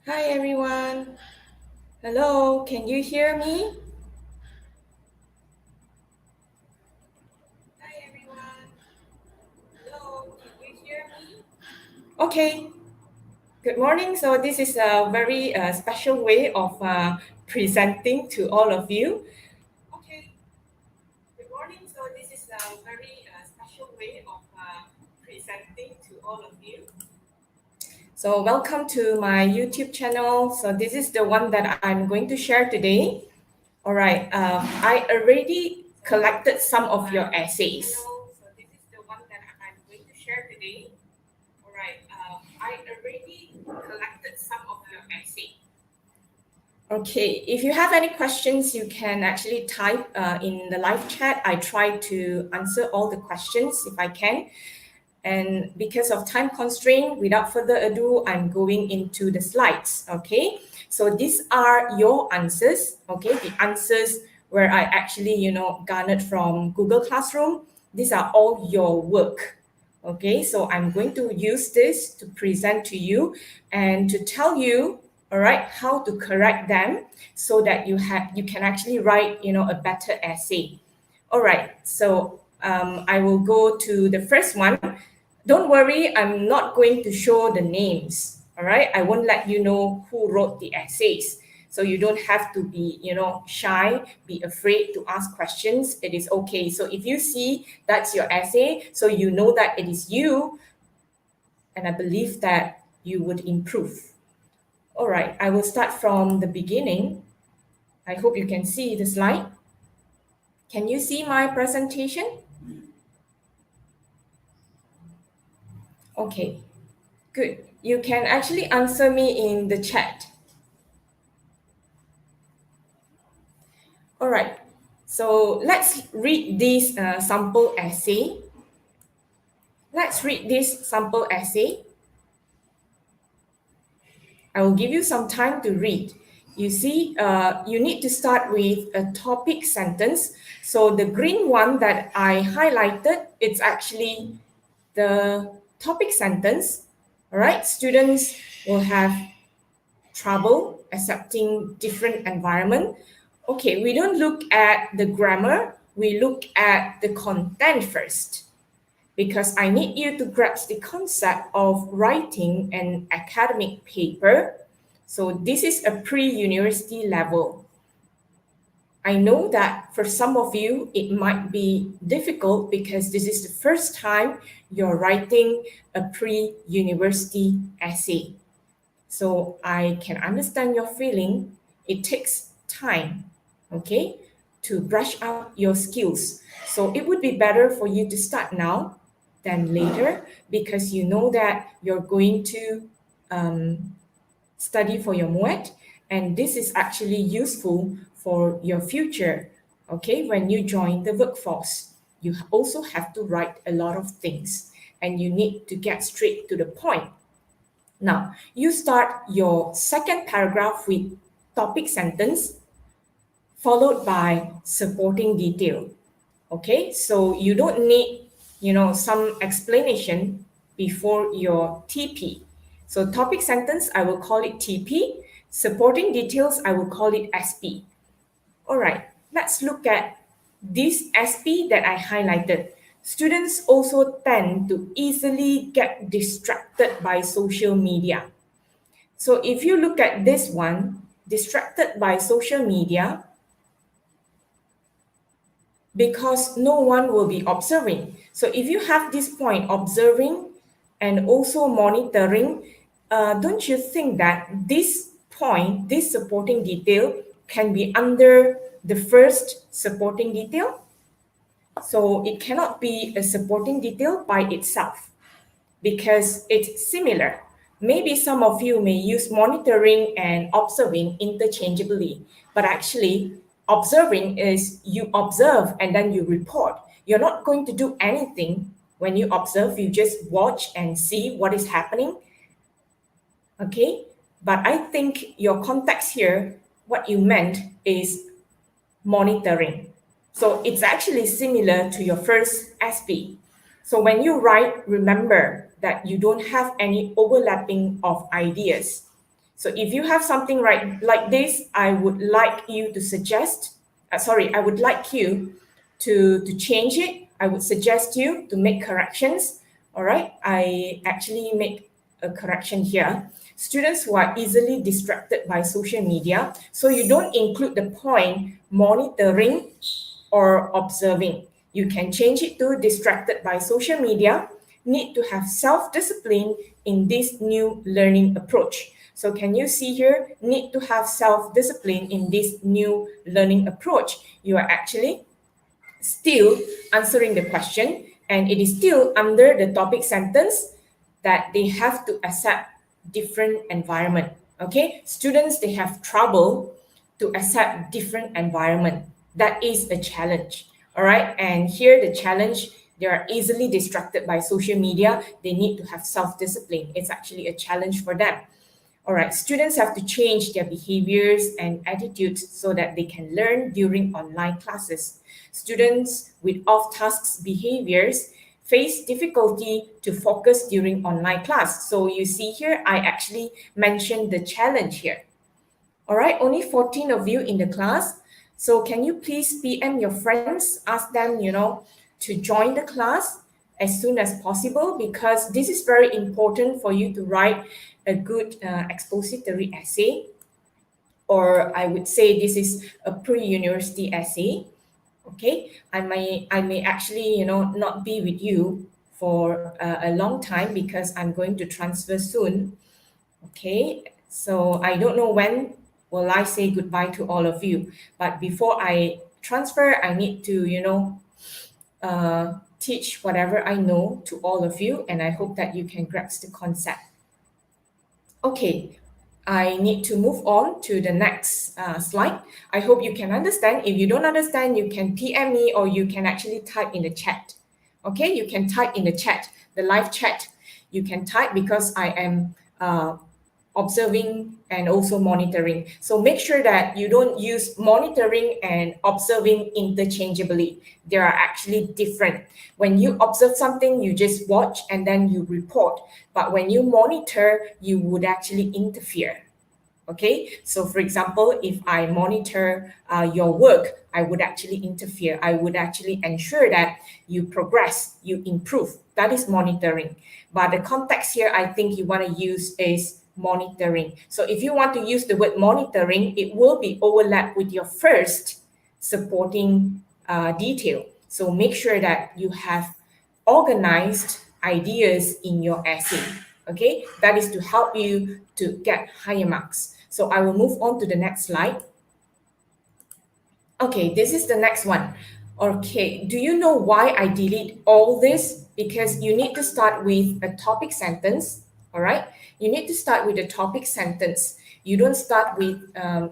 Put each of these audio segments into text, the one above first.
Hi everyone. Hello, can you hear me? Hi everyone. Hello, can you hear me? Okay. Good morning. So this is a very special way of presenting to all of you. Okay. Good morning. So this is a very special way of presenting to all of you. So welcome to my YouTube channel. So this is the one that I'm going to share today. All right. I already collected some of your essays. So this is the one that I'm going to share today. All right. I already collected some of your essays. Okay. If you have any questions, you can actually type in the live chat. I try to answer all the questions if I can. And because of time constraint, without further ado, I'm going into the slides. Okay. So these are your answers. Okay. The answers where I actually, garnered from Google Classroom. These are all your work. Okay. So I'm going to use this to present to you and to tell you, all right, how to correct them so that you can actually write, a better essay. All right. So I will go to the first one. Don't worry, I'm not going to show the names. All right. I won't let you know who wrote the essays. So you don't have to be, shy, be afraid to ask questions. It is okay. So if you see that's your essay, so you know that it is you, and I believe that you would improve. All right. I will start from the beginning. I hope you can see the slide. Can you see my presentation? Okay, good. You can actually answer me in the chat. All right, so let's read this sample essay. Let's read this sample essay. I will give you some time to read. You see, you need to start with a topic sentence. So the green one that I highlighted, it's actually the topic sentence. All right, students will have trouble accepting different environment. Okay, we don't look at the grammar, we look at the content first, because I need you to grasp the concept of writing an academic paper. So this is a pre-university level. I know that for some of you, it might be difficult because this is the first time you're writing a pre-university essay. So I can understand your feeling. It takes time, okay, to brush up your skills. So it would be better for you to start now than later, because you know that you're going to study for your MUET, and this is actually useful for your future, okay, when you join the workforce. You also have to write a lot of things, and you need to get straight to the point. Now, you start your second paragraph with topic sentence followed by supporting detail. Okay, so you don't need, some explanation before your TP. So topic sentence, I will call it TP. Supporting details, I will call it SP. All right, let's look at this SP that I highlighted. Students also tend to easily get distracted by social media. So if you look at this one, distracted by social media, because no one will be observing. So if you have this point, observing and also monitoring, don't you think that this point, this supporting detail, can be under the first supporting detail? So it cannot be a supporting detail by itself because it's similar. Maybe some of you may use monitoring and observing interchangeably, but actually, observing is you observe and then you report. You're not going to do anything when you observe, you just watch and see what is happening. Okay, but I think your context here, what you meant is monitoring. So it's actually similar to your first SP. So when you write, remember that you don't have any overlapping of ideas. So if you have something right like this, I would like you to suggest, I would like you to change it. I would suggest you to make corrections. All right, I actually make a correction here. Students who are easily distracted by social media, so you don't include the point monitoring or observing. You can change it to distracted by social media, need to have self-discipline in this new learning approach. So can you see here, need to have self-discipline in this new learning approach? You are actually still answering the question, and it is still under the topic sentence that they have to accept different environment. Okay, students, they have trouble to accept different environment. That is a challenge. All right, and here the challenge, they are easily distracted by social media. They need to have self-discipline. It's actually a challenge for them. All right, students have to change their behaviors and attitudes so that they can learn during online classes. Students with off-task behaviors face difficulty to focus during online class. So you see here, I actually mentioned the challenge here. All right, only 14 of you in the class. So can you please PM your friends, ask them, to join the class as soon as possible, because this is very important for you to write a good expository essay, or I would say this is a pre-university essay. Okay, I may actually not be with you for a long time because I'm going to transfer soon. Okay, so I don't know when will I say goodbye to all of you, but before I transfer, I need to teach whatever I know to all of you, and I hope that you can grasp the concept. Okay, I need to move on to the next slide. I hope you can understand. If you don't understand, you can PM me, or you can actually type in the chat. Okay, you can type in the chat, the live chat. You can type because I am observing and also monitoring. So make sure that you don't use monitoring and observing interchangeably. They are actually different. When you observe something, you just watch and then you report. But when you monitor, you would actually interfere. Okay, so for example, if I monitor your work, I would actually interfere. I would actually ensure that you progress, you improve. That is monitoring. But the context here, I think you want to use is monitoring. So if you want to use the word monitoring, it will be overlapped with your first supporting detail. So make sure that you have organized ideas in your essay. Okay, that is to help you to get higher marks. So I will move on to the next slide. Okay, this is the next one. Okay, do you know why I delete all this? Because you need to start with a topic sentence, all right? You need to start with a topic sentence. You don't start with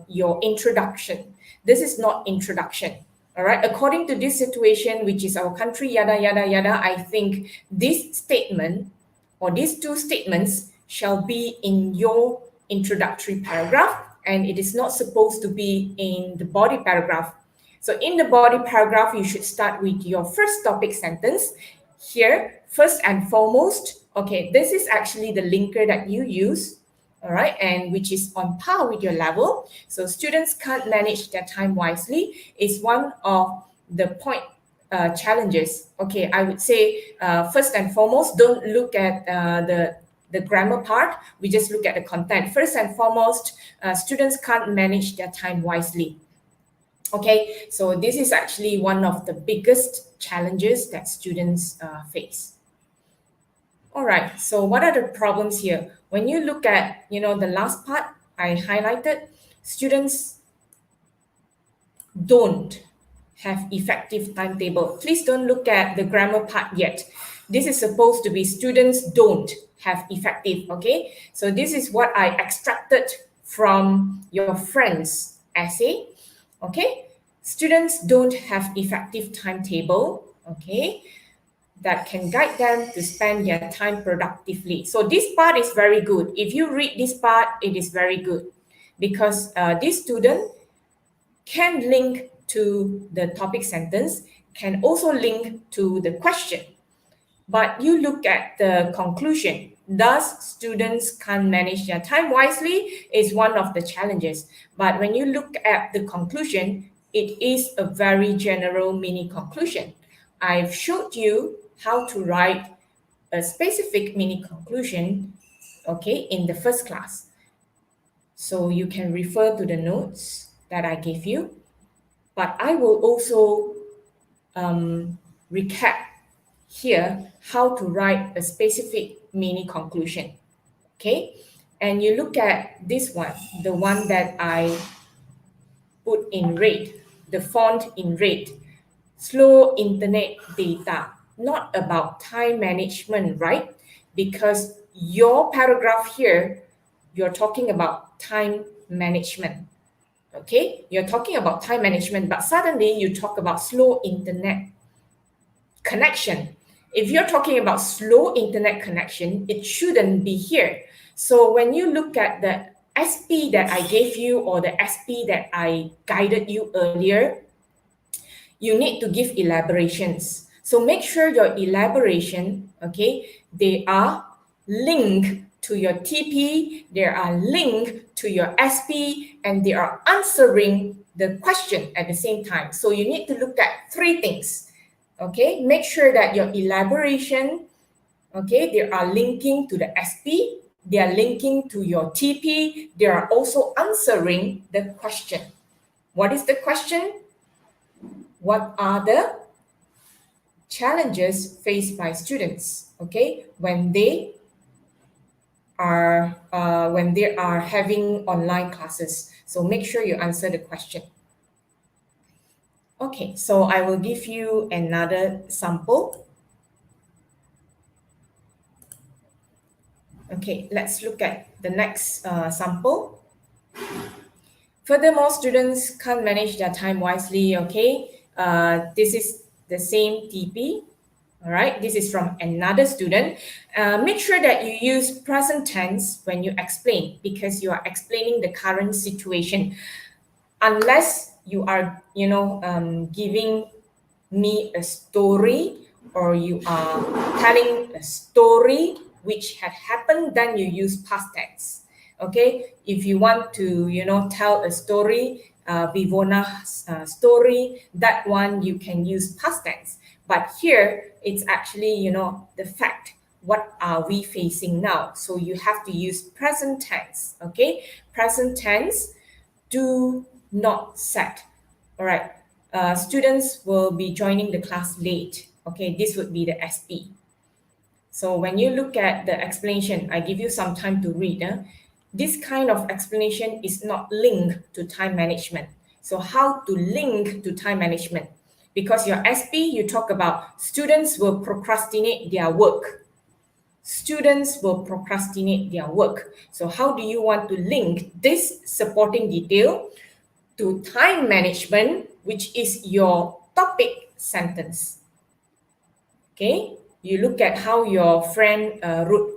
your introduction. This is not introduction, all right? According to this situation, which is our country, yada, yada, yada, I think this statement or these two statements shall be in your introductory paragraph, and it is not supposed to be in the body paragraph. So in the body paragraph, you should start with your first topic sentence. Here, first and foremost, okay, this is actually the linker that you use, all right, and which is on par with your level. So students can't manage their time wisely is one of the point challenges. Okay, I would say first and foremost, don't look at the grammar part. We just look at the content. First and foremost, students can't manage their time wisely. Okay, so this is actually one of the biggest challenges that students face. All right, so what are the problems here? When you look at, the last part I highlighted, students don't have effective timetable. Please don't look at the grammar part yet. This is supposed to be students don't have effective, okay? So this is what I extracted from your friend's essay, okay? Students don't have effective timetable, okay, that can guide them to spend their time productively. So this part is very good. If you read this part, it is very good because this student can link to the topic sentence, can also link to the question. But you look at the conclusion. Thus, students can't manage their time wisely is one of the challenges. But when you look at the conclusion, it is a very general mini conclusion. I've showed you how to write a specific mini conclusion, okay, in the first class. So you can refer to the notes that I gave you. But I will also recap here how to write a specific mini conclusion, okay? And you look at this one, the one that I put in red, the font in red, slow internet data, not about time management, right? Because your paragraph here, you're talking about time management, okay? You're talking about time management, but suddenly you talk about slow internet connection. If you're talking about slow internet connection, it shouldn't be here. So when you look at the SP that I gave you or the SP that I guided you earlier, you need to give elaborations. So make sure your elaboration, okay, they are linked to your TP, they are linked to your SP, and they are answering the question at the same time. So you need to look at three things. Okay, make sure that your elaboration, okay, they are linking to the SP, they are linking to your TP, they are also answering the question. What is the question? What are the challenges faced by students, okay, when they are having online classes? So make sure you answer the question. Okay, so I will give you another sample. Okay, let's look at the next sample. Furthermore, students can't manage their time wisely, okay? This is the same TP, all right? This is from another student. Make sure that you use present tense when you explain because you are explaining the current situation. Unless you are, giving me a story or you are telling a story which had happened, then you use past tense. Okay, if you want to, tell a story, Vivona's story, that one you can use past tense. But here it's actually, the fact. What are we facing now? So you have to use present tense. Okay, present tense. Do not set. All right. Students will be joining the class late. Okay, this would be the SP. So when you look at the explanation, I give you some time to read. This kind of explanation is not linked to time management. So how to link to time management? Because your SP, you talk about students will procrastinate their work. Students will procrastinate their work. So how do you want to link this supporting detail to time management, which is your topic sentence? Okay, you look at how your friend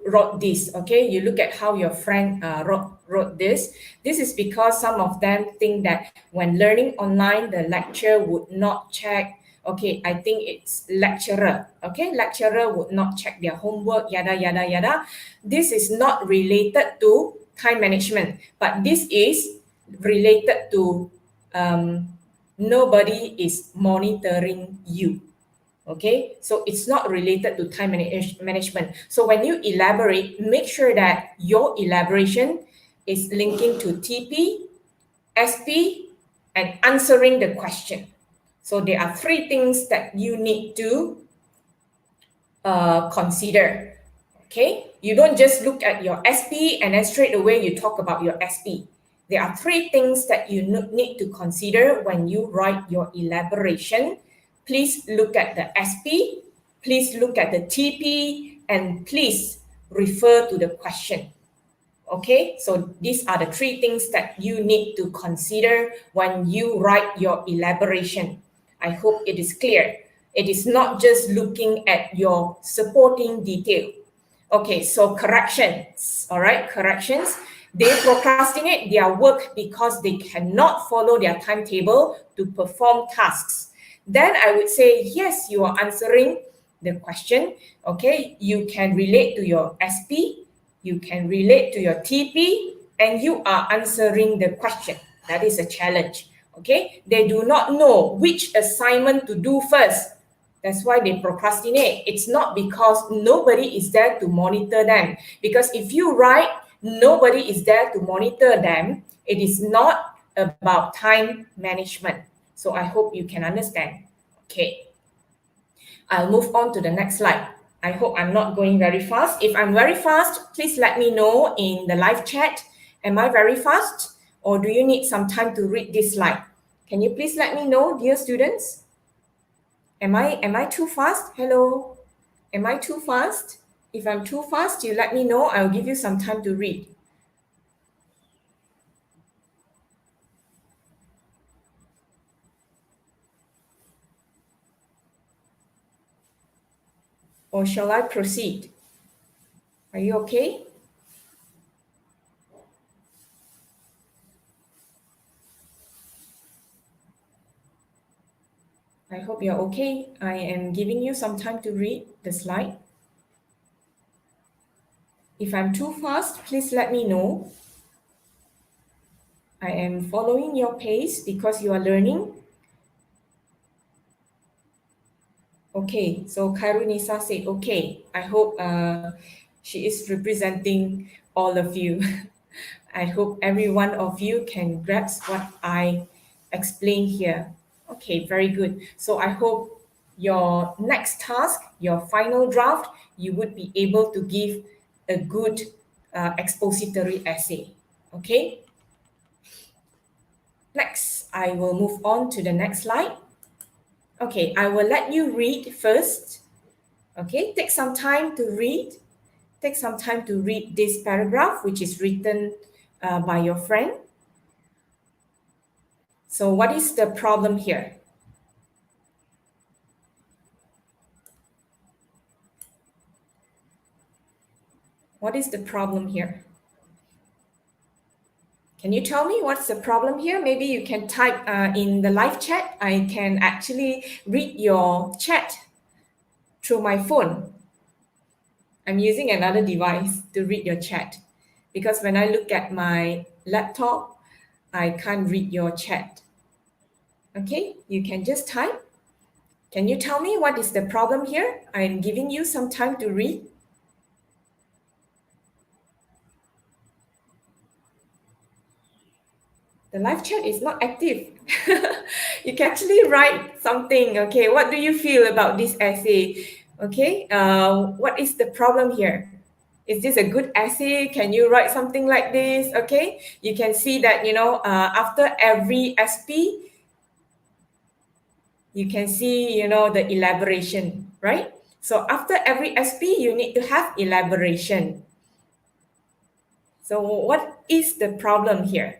wrote this. Okay, you look at how your friend wrote this. This is because some of them think that when learning online, the lecturer would not check. Okay, I think it's lecturer. Okay, lecturer would not check their homework, yada, yada, yada. This is not related to time management, but this is related to nobody is monitoring you. Okay, so it's not related to time management. So when you elaborate, make sure that your elaboration is linking to TP, SP, and answering the question. So there are three things that you need to consider. Okay, you don't just look at your SP and then straight away you talk about your SP. There are three things that you need to consider when you write your elaboration. Please look at the SP, please look at the TP, and please refer to the question. Okay, so these are the three things that you need to consider when you write your elaboration. I hope it is clear. It is not just looking at your supporting detail. Okay, so corrections, all right, corrections. They procrastinate their work because they cannot follow their timetable to perform tasks. Then I would say, yes, you are answering the question. Okay, you can relate to your SP, you can relate to your TP, and you are answering the question. That is a challenge. Okay, they do not know which assignment to do first. That's why they procrastinate. It's not because nobody is there to monitor them. Because if you write, nobody is there to monitor them. It is not about time management. So I hope you can understand. Okay. I'll move on to the next slide. I hope I'm not going very fast. If I'm very fast, please let me know in the live chat. Am I very fast? Or do you need some time to read this slide? Can you please let me know, dear students? Am I too fast? Hello? Am I too fast? If I'm too fast, you let me know. I'll give you some time to read. Or shall I proceed? Are you okay? I hope you're okay. I am giving you some time to read the slide. If I'm too fast, please let me know. I am following your pace because you are learning. Okay, so Kairunisa said, okay. I hope she is representing all of you. I hope every one of you can grasp what I explain here. Okay, very good. So I hope your next task, your final draft, you would be able to give a good expository essay. Okay. Next, I will move on to the next slide. Okay, I will let you read first. Okay, take some time to read. Take some time to read this paragraph, which is written by your friend. So what is the problem here? What is the problem here? Can you tell me what's the problem here? Maybe you can type in the live chat. I can actually read your chat through my phone. I'm using another device to read your chat because when I look at my laptop, I can't read your chat. Okay, you can just type. Can you tell me what is the problem here? I'm giving you some time to read. The live chat is not active. You can actually write something. Okay, what do you feel about this essay? Okay, what is the problem here? Is this a good essay? Can you write something like this? Okay, you can see that, after every SP, you can see, the elaboration, right? So after every SP, you need to have elaboration. So what is the problem here?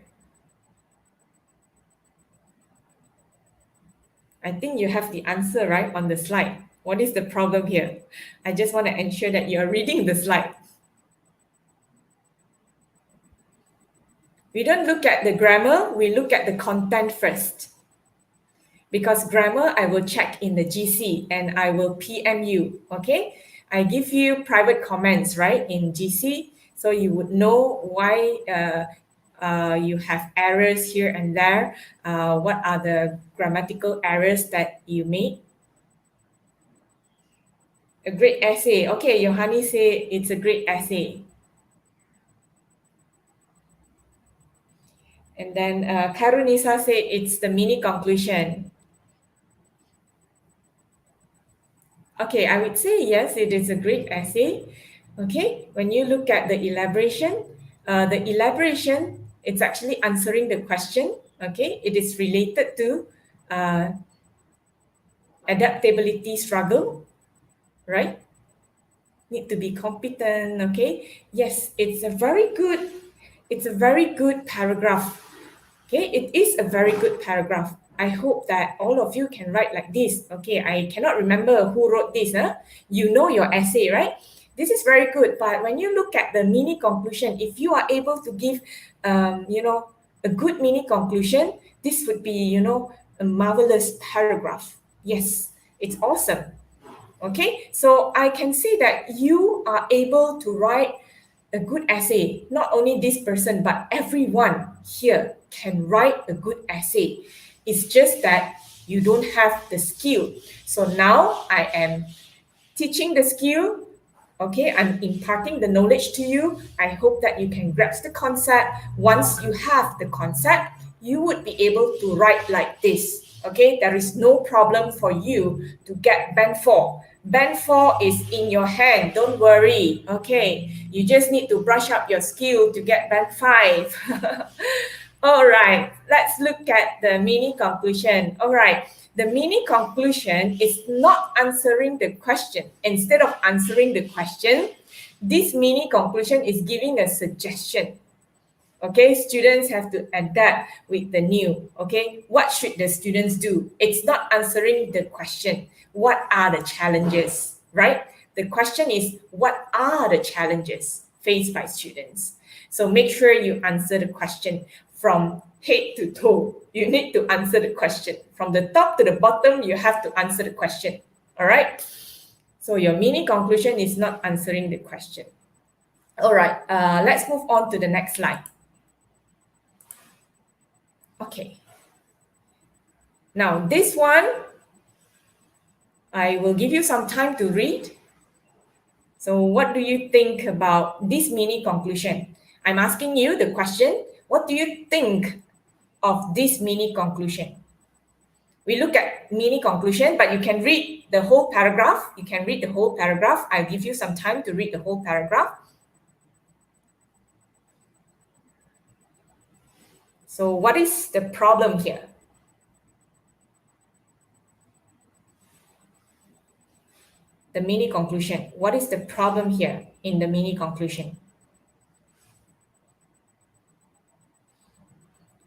I think you have the answer, right, on the slide. What is the problem here? I just want to ensure that you are reading the slide. We don't look at the grammar, we look at the content first. Because grammar, I will check in the GC and I will PM you, okay? I give you private comments, right, in GC, so you would know why you have errors here and there. What are the grammatical errors that you made? A great essay. Okay, Yohani say it's a great essay. And then Karunisa said it's the mini conclusion. Okay, I would say yes, it is a great essay. Okay, when you look at the elaboration, it's actually answering the question. Okay, it is related to adaptability struggle, right? Need to be competent. Okay, yes, it's a very good paragraph. Okay, it is a very good paragraph. I hope that all of you can write like this. Okay, I cannot remember who wrote this. You know your essay, right? This is very good. But when you look at the mini conclusion, if you are able to give, a good mini conclusion, this would be, a marvelous paragraph. Yes, it's awesome. Okay, so I can see that you are able to write a good essay. Not only this person, but everyone here can write a good essay. It's just that you don't have the skill. So now I am teaching the skill. Okay, I'm imparting the knowledge to you. I hope that you can grasp the concept. Once you have the concept, you would be able to write like this. Okay, there is no problem for you to get band 4. Band 4 is in your hand, don't worry. Okay, you just need to brush up your skill to get band 5. All right, let's look at the mini conclusion. All right, the mini conclusion is not answering the question. Instead of answering the question, this mini conclusion is giving a suggestion. Okay, students have to adapt with the new. Okay, what should the students do? It's not answering the question. What are the challenges, right? The question is, what are the challenges faced by students? So make sure you answer the question from head to toe. You need to answer the question. From the top to the bottom, you have to answer the question. All right? So your mini conclusion is not answering the question. All right, let's move on to the next slide. Okay. Now this one, I will give you some time to read. So what do you think about this mini conclusion? I'm asking you the question, what do you think of this mini conclusion? We look at mini conclusion, but you can read the whole paragraph. You can read the whole paragraph. I'll give you some time to read the whole paragraph. So what is the problem here? The mini conclusion. What is the problem here in the mini conclusion?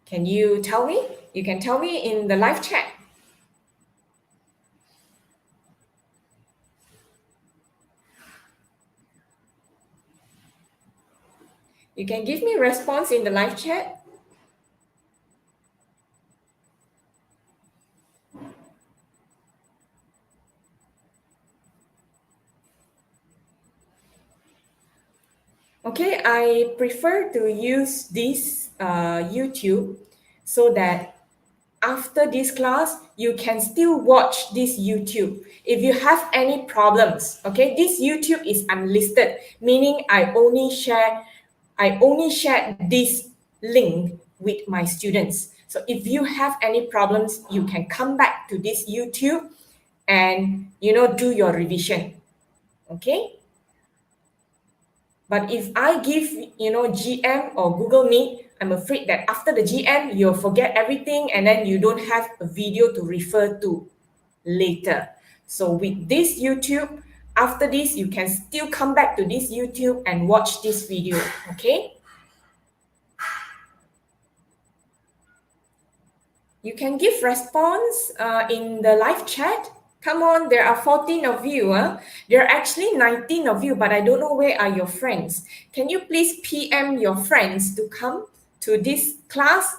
Can you tell me? You can tell me in the live chat. You can give me a response in the live chat. Okay, I prefer to use this YouTube so that after this class, you can still watch this YouTube. If you have any problems, okay, this YouTube is unlisted, meaning I only share this link with my students. So if you have any problems, you can come back to this YouTube and do your revision. Okay? But if I give, GM or Google Meet, I'm afraid that after the GM, you'll forget everything and then you don't have a video to refer to later. So with this YouTube, after this, you can still come back to this YouTube and watch this video, okay? You can give response in the live chat. Come on, there are 14 of you. There are actually 19 of you, but I don't know where are your friends. Can you please PM your friends to come to this class?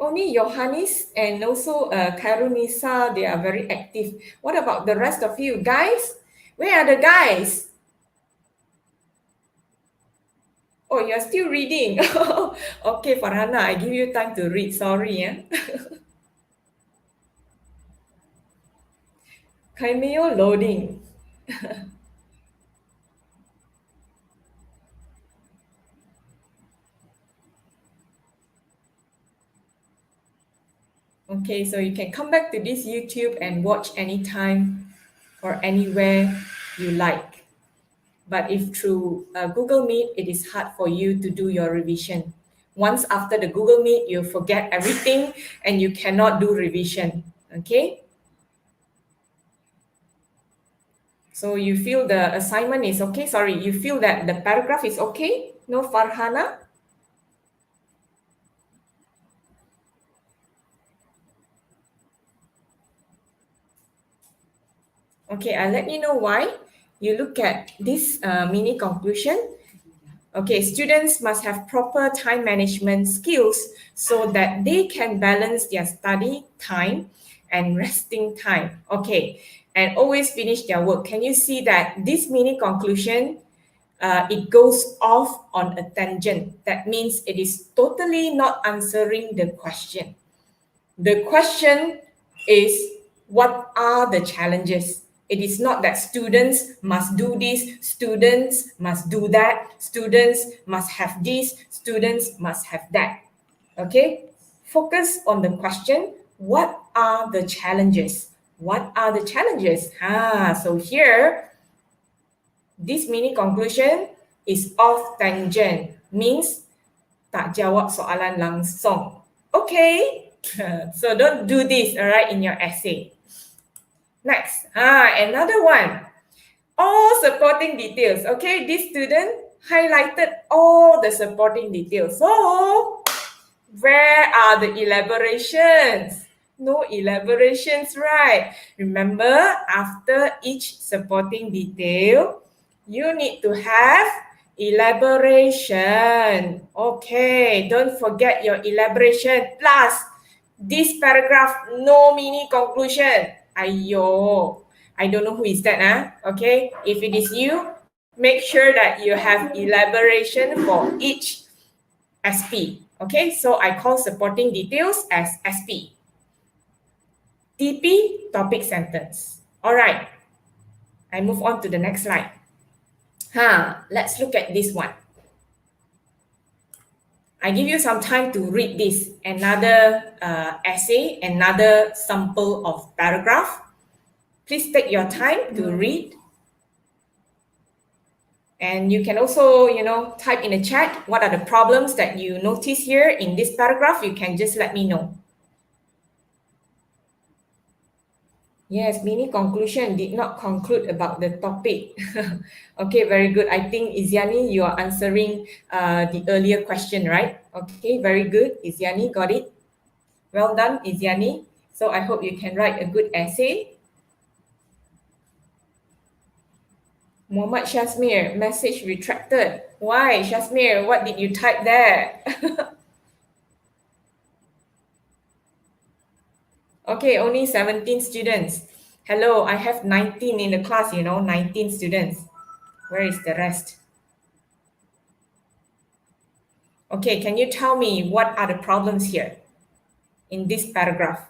Only Johannes and also Karunisa, they are very active. What about the rest of you? Guys? Where are the guys? Oh, you're still reading. Okay, Farhana, I give you time to read. Sorry. Cameo loading. Okay, so you can come back to this YouTube and watch anytime or anywhere you like. But if through Google Meet, it is hard for you to do your revision. Once after the Google Meet, you forget everything and you cannot do revision. Okay? So you feel the assignment is okay? Sorry, you feel that the paragraph is okay? No, Farhana? Okay, I'll let you know why. You look at this mini conclusion. Okay, students must have proper time management skills so that they can balance their study time and resting time. Okay, and always finish their work. Can you see that this mini conclusion, it goes off on a tangent? That means it is totally not answering the question. The question is, what are the challenges? It is not that students must do this, students must do that, students must have this, students must have that. Okay? Focus on the question, what are the challenges? What are the challenges? So here, this mini conclusion is off tangent, means tak jawab soalan langsung. Okay? So don't do this, all right, in your essay. Next, another one. All supporting details. Okay, this student highlighted all the supporting details. So, where are the elaborations? No elaborations, right? Remember, after each supporting detail, you need to have elaboration. Okay, don't forget your elaboration. Plus, this paragraph, no mini conclusion. Ayo, I don't know who is that, Okay, if it is you, make sure that you have elaboration for each SP. Okay, so I call supporting details as SP. TP, topic sentence. All right, I move on to the next slide. Let's look at this one. I give you some time to read this, another essay, another sample of paragraph. Please take your time to read. And you can also, type in the chat what are the problems that you notice here in this paragraph. You can just let me know. Yes, mini conclusion did not conclude about the topic. Okay, very good. I think Izyani, you are answering the earlier question, right? Okay, very good. Izyani, got it. Well done, Izyani. So I hope you can write a good essay. Muhammad Shazmir, message retracted. Why, Shazmir? What did you type there? Okay, only 17 students. Hello, I have 19 in the class, 19 students. Where is the rest? Okay, can you tell me what are the problems here in this paragraph?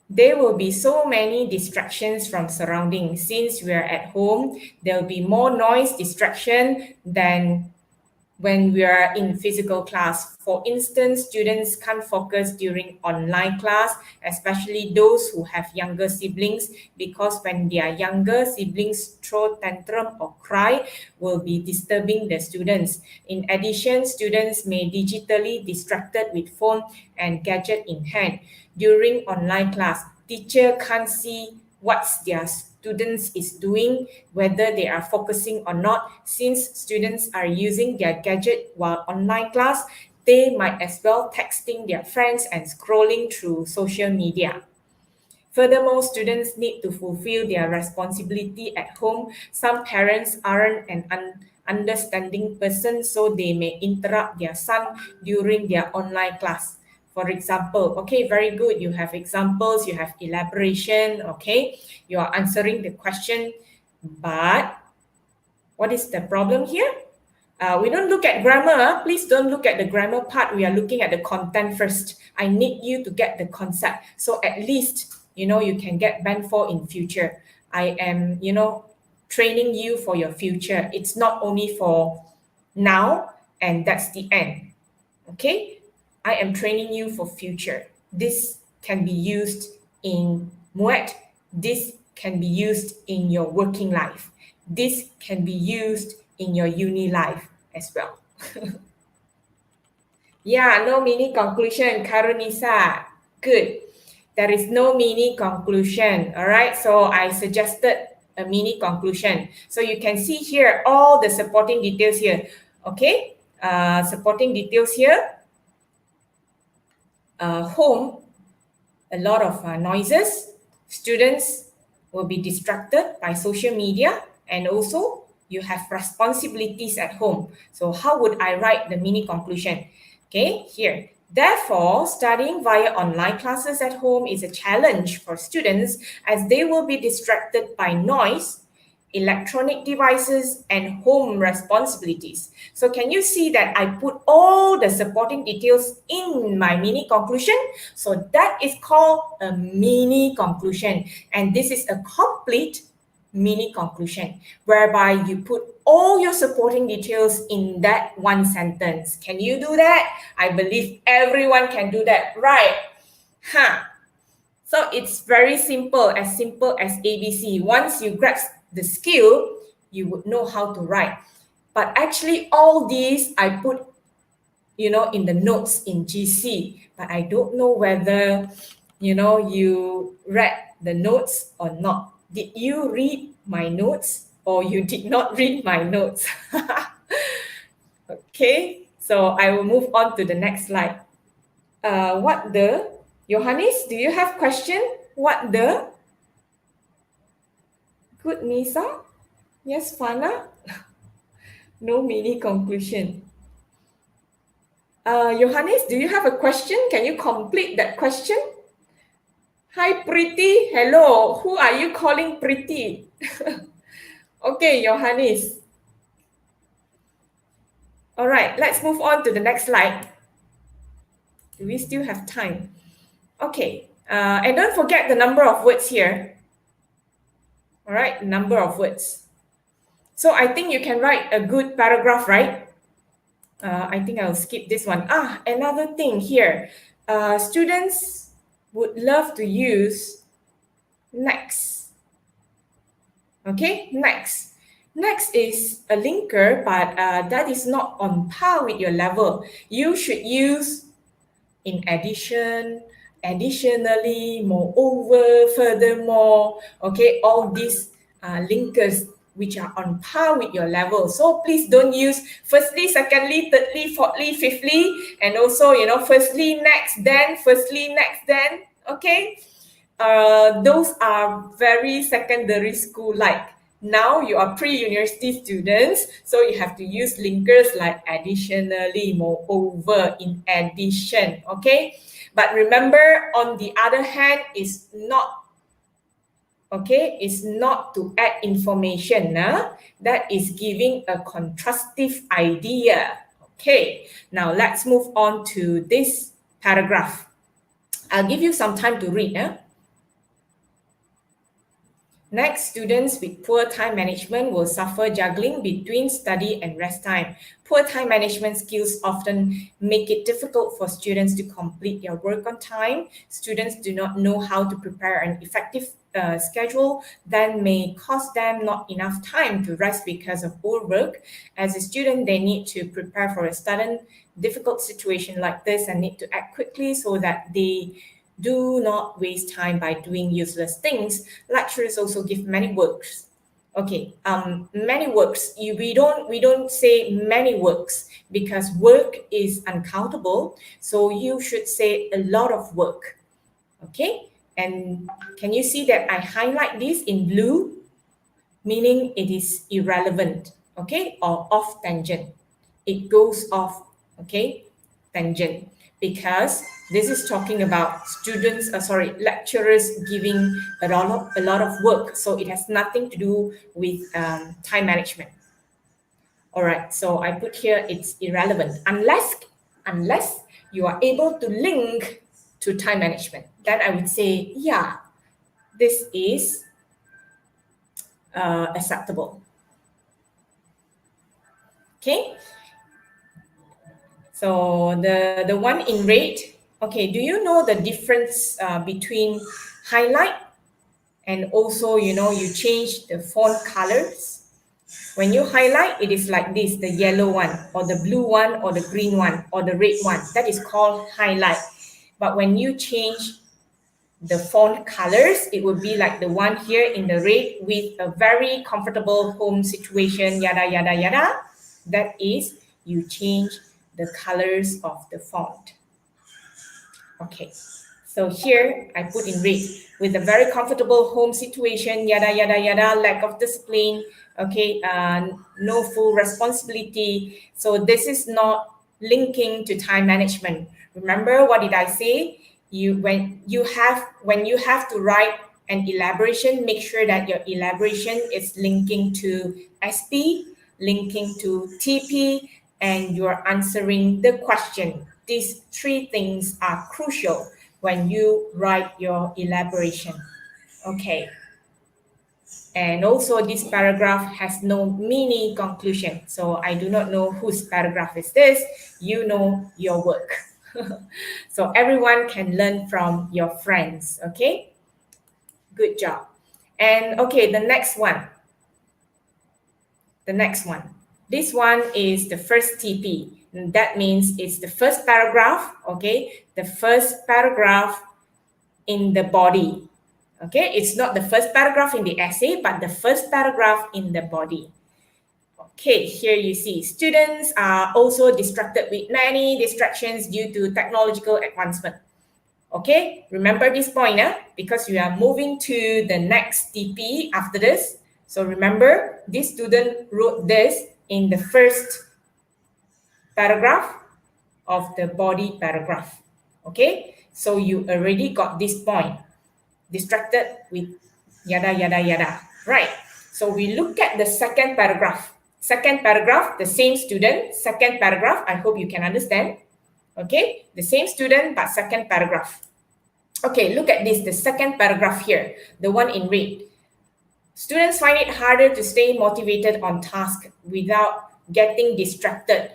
There will be so many distractions from surroundings. Since we are at home, there will be more noise distraction than when we are in physical class. For instance, students can't focus during online class, especially those who have younger siblings, because when their younger siblings throw tantrum or cry, will be disturbing the students. In addition, students may digitally distracted with phone and gadget in hand. During online class, teacher can't see what their students is doing, whether they are focusing or not. Since students are using their gadget while online class, they might as well texting their friends and scrolling through social media. Furthermore, students need to fulfill their responsibility at home. Some parents aren't an understanding person, so they may interrupt their son during their online class. For example, okay, very good. You have examples, you have elaboration, okay. You are answering the question, but what is the problem here? We don't look at grammar. Please don't look at the grammar part. We are looking at the content first. I need you to get the concept. So at least, you can get band 4 in future. I am, training you for your future. It's not only for now and that's the end. Okay? I am training you for future. This can be used in MUET. This can be used in your working life. This can be used in your uni life as well. Yeah, no mini conclusion, Karunisa. Good. There is no mini conclusion. All right. So I suggested a mini conclusion. So you can see here all the supporting details here. Okay. Supporting details here. Home, a lot of noises. Students will be distracted by social media, and also You have responsibilities at home. So how would I write the mini conclusion? Okay, here. Therefore, studying via online classes at home is a challenge for students as they will be distracted by noise, electronic devices, and home responsibilities. So can you see that I put all the supporting details in my mini conclusion? So that is called a mini conclusion. And this is a complete mini conclusion whereby you put all your supporting details in that one sentence. Can you do that? I believe everyone can do that, right? So it's very simple as ABC. Once you grasp the skill, you would know how to write. But actually all these I put, in the notes in GC, but I don't know whether, you read the notes or not. Did you read my notes or you did not read my notes? Okay, so I will move on to the next slide. Johannes, do you have question? Good, Nisa? Yes, Fana? No mini conclusion. Johannes, do you have a question? Can you complete that question? Hi, Pretty. Hello. Who are you calling Pretty? Okay, Johannes. All right, let's move on to the next slide. Do we still have time? Okay, and don't forget the number of words here. All right, number of words. So I think you can write a good paragraph, right? I think I'll skip this one. Another thing here. Students would love to use next. Okay, next. Next is a linker, but that is not on par with your level. You should use in addition, additionally, moreover, furthermore, okay, all these linkers which are on par with your level. So please don't use firstly, secondly, thirdly, fourthly, fifthly, and also, firstly, next, then, firstly, next, then, okay? Those are very secondary school like. Now you are pre-university students, so you have to use linkers like additionally, moreover, in addition, okay? But remember, on the other hand, it's not to add information. That is giving a contrastive idea. Okay, now let's move on to this paragraph. I'll give you some time to read. Next, students with poor time management will suffer juggling between study and rest time. Poor time management skills often make it difficult for students to complete their work on time. Students do not know how to prepare an effective schedule, then may cost them not enough time to rest because of overwork. As a student, they need to prepare for a sudden difficult situation like this and need to act quickly so that they do not waste time by doing useless things. Lecturers also give many works. Okay, many works. We don't say many works because work is uncountable. So you should say a lot of work. Okay, and can you see that I highlight this in blue, meaning it is irrelevant, okay, or off tangent. It goes off, okay, tangent, because this is talking about lecturers giving a lot of work. So it has nothing to do with time management. All right, so I put here it's irrelevant unless you are able to link to time management. Then I would say, yeah, this is acceptable. Okay. So the one in red, okay, do you know the difference between highlight and also, you change the font colors? When you highlight, it is like this, the yellow one, or the blue one, or the green one, or the red one. That is called highlight. But when you change the font colors, it would be like the one here in the red with a very comfortable home situation, yada, yada, yada. That is, you change the colors of the font. Okay, So here I put in red, with a very comfortable home situation, yada, yada, yada, lack of discipline, okay, no full responsibility. So this is not linking to time management. Remember, what did I say? When you have to write an elaboration, make sure that your elaboration is linking to SP, linking to TP, and you're answering the question. These three things are crucial when you write your elaboration. Okay. And also this paragraph has no mini conclusion. So I do not know whose paragraph is this. You know your work. So everyone can learn from your friends. Okay. Good job. And okay, the next one. This one is the first TP. And that means it's the first paragraph, okay? The first paragraph in the body, okay? It's not the first paragraph in the essay, but the first paragraph in the body. Okay, here you see students are also distracted with many distractions due to technological advancement. Okay, remember this point, because we are moving to the next TP after this. So remember, this student wrote this in the first paragraph of the body paragraph. Okay, so you already got this point. Distracted with yada, yada, yada. Right, so we look at the second paragraph. Second paragraph, the same student, second paragraph. I hope you can understand. Okay, the same student, but second paragraph. Okay, look at this, the second paragraph here, the one in red. Students find it harder to stay motivated on task without getting distracted.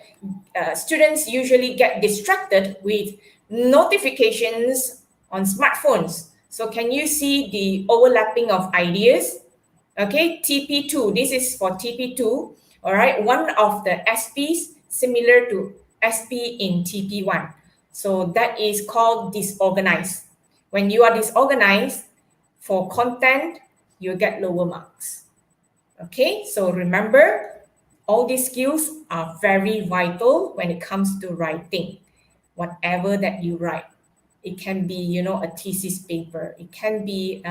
Students usually get distracted with notifications on smartphones. So can you see the overlapping of ideas? Okay, TP2, this is for TP2. All right, one of the SPs similar to SP in TP1. So that is called disorganized. When you are disorganized for content, you get lower marks. Okay, so remember, all these skills are very vital when it comes to writing. Whatever that you write, it can be, a thesis paper, it can be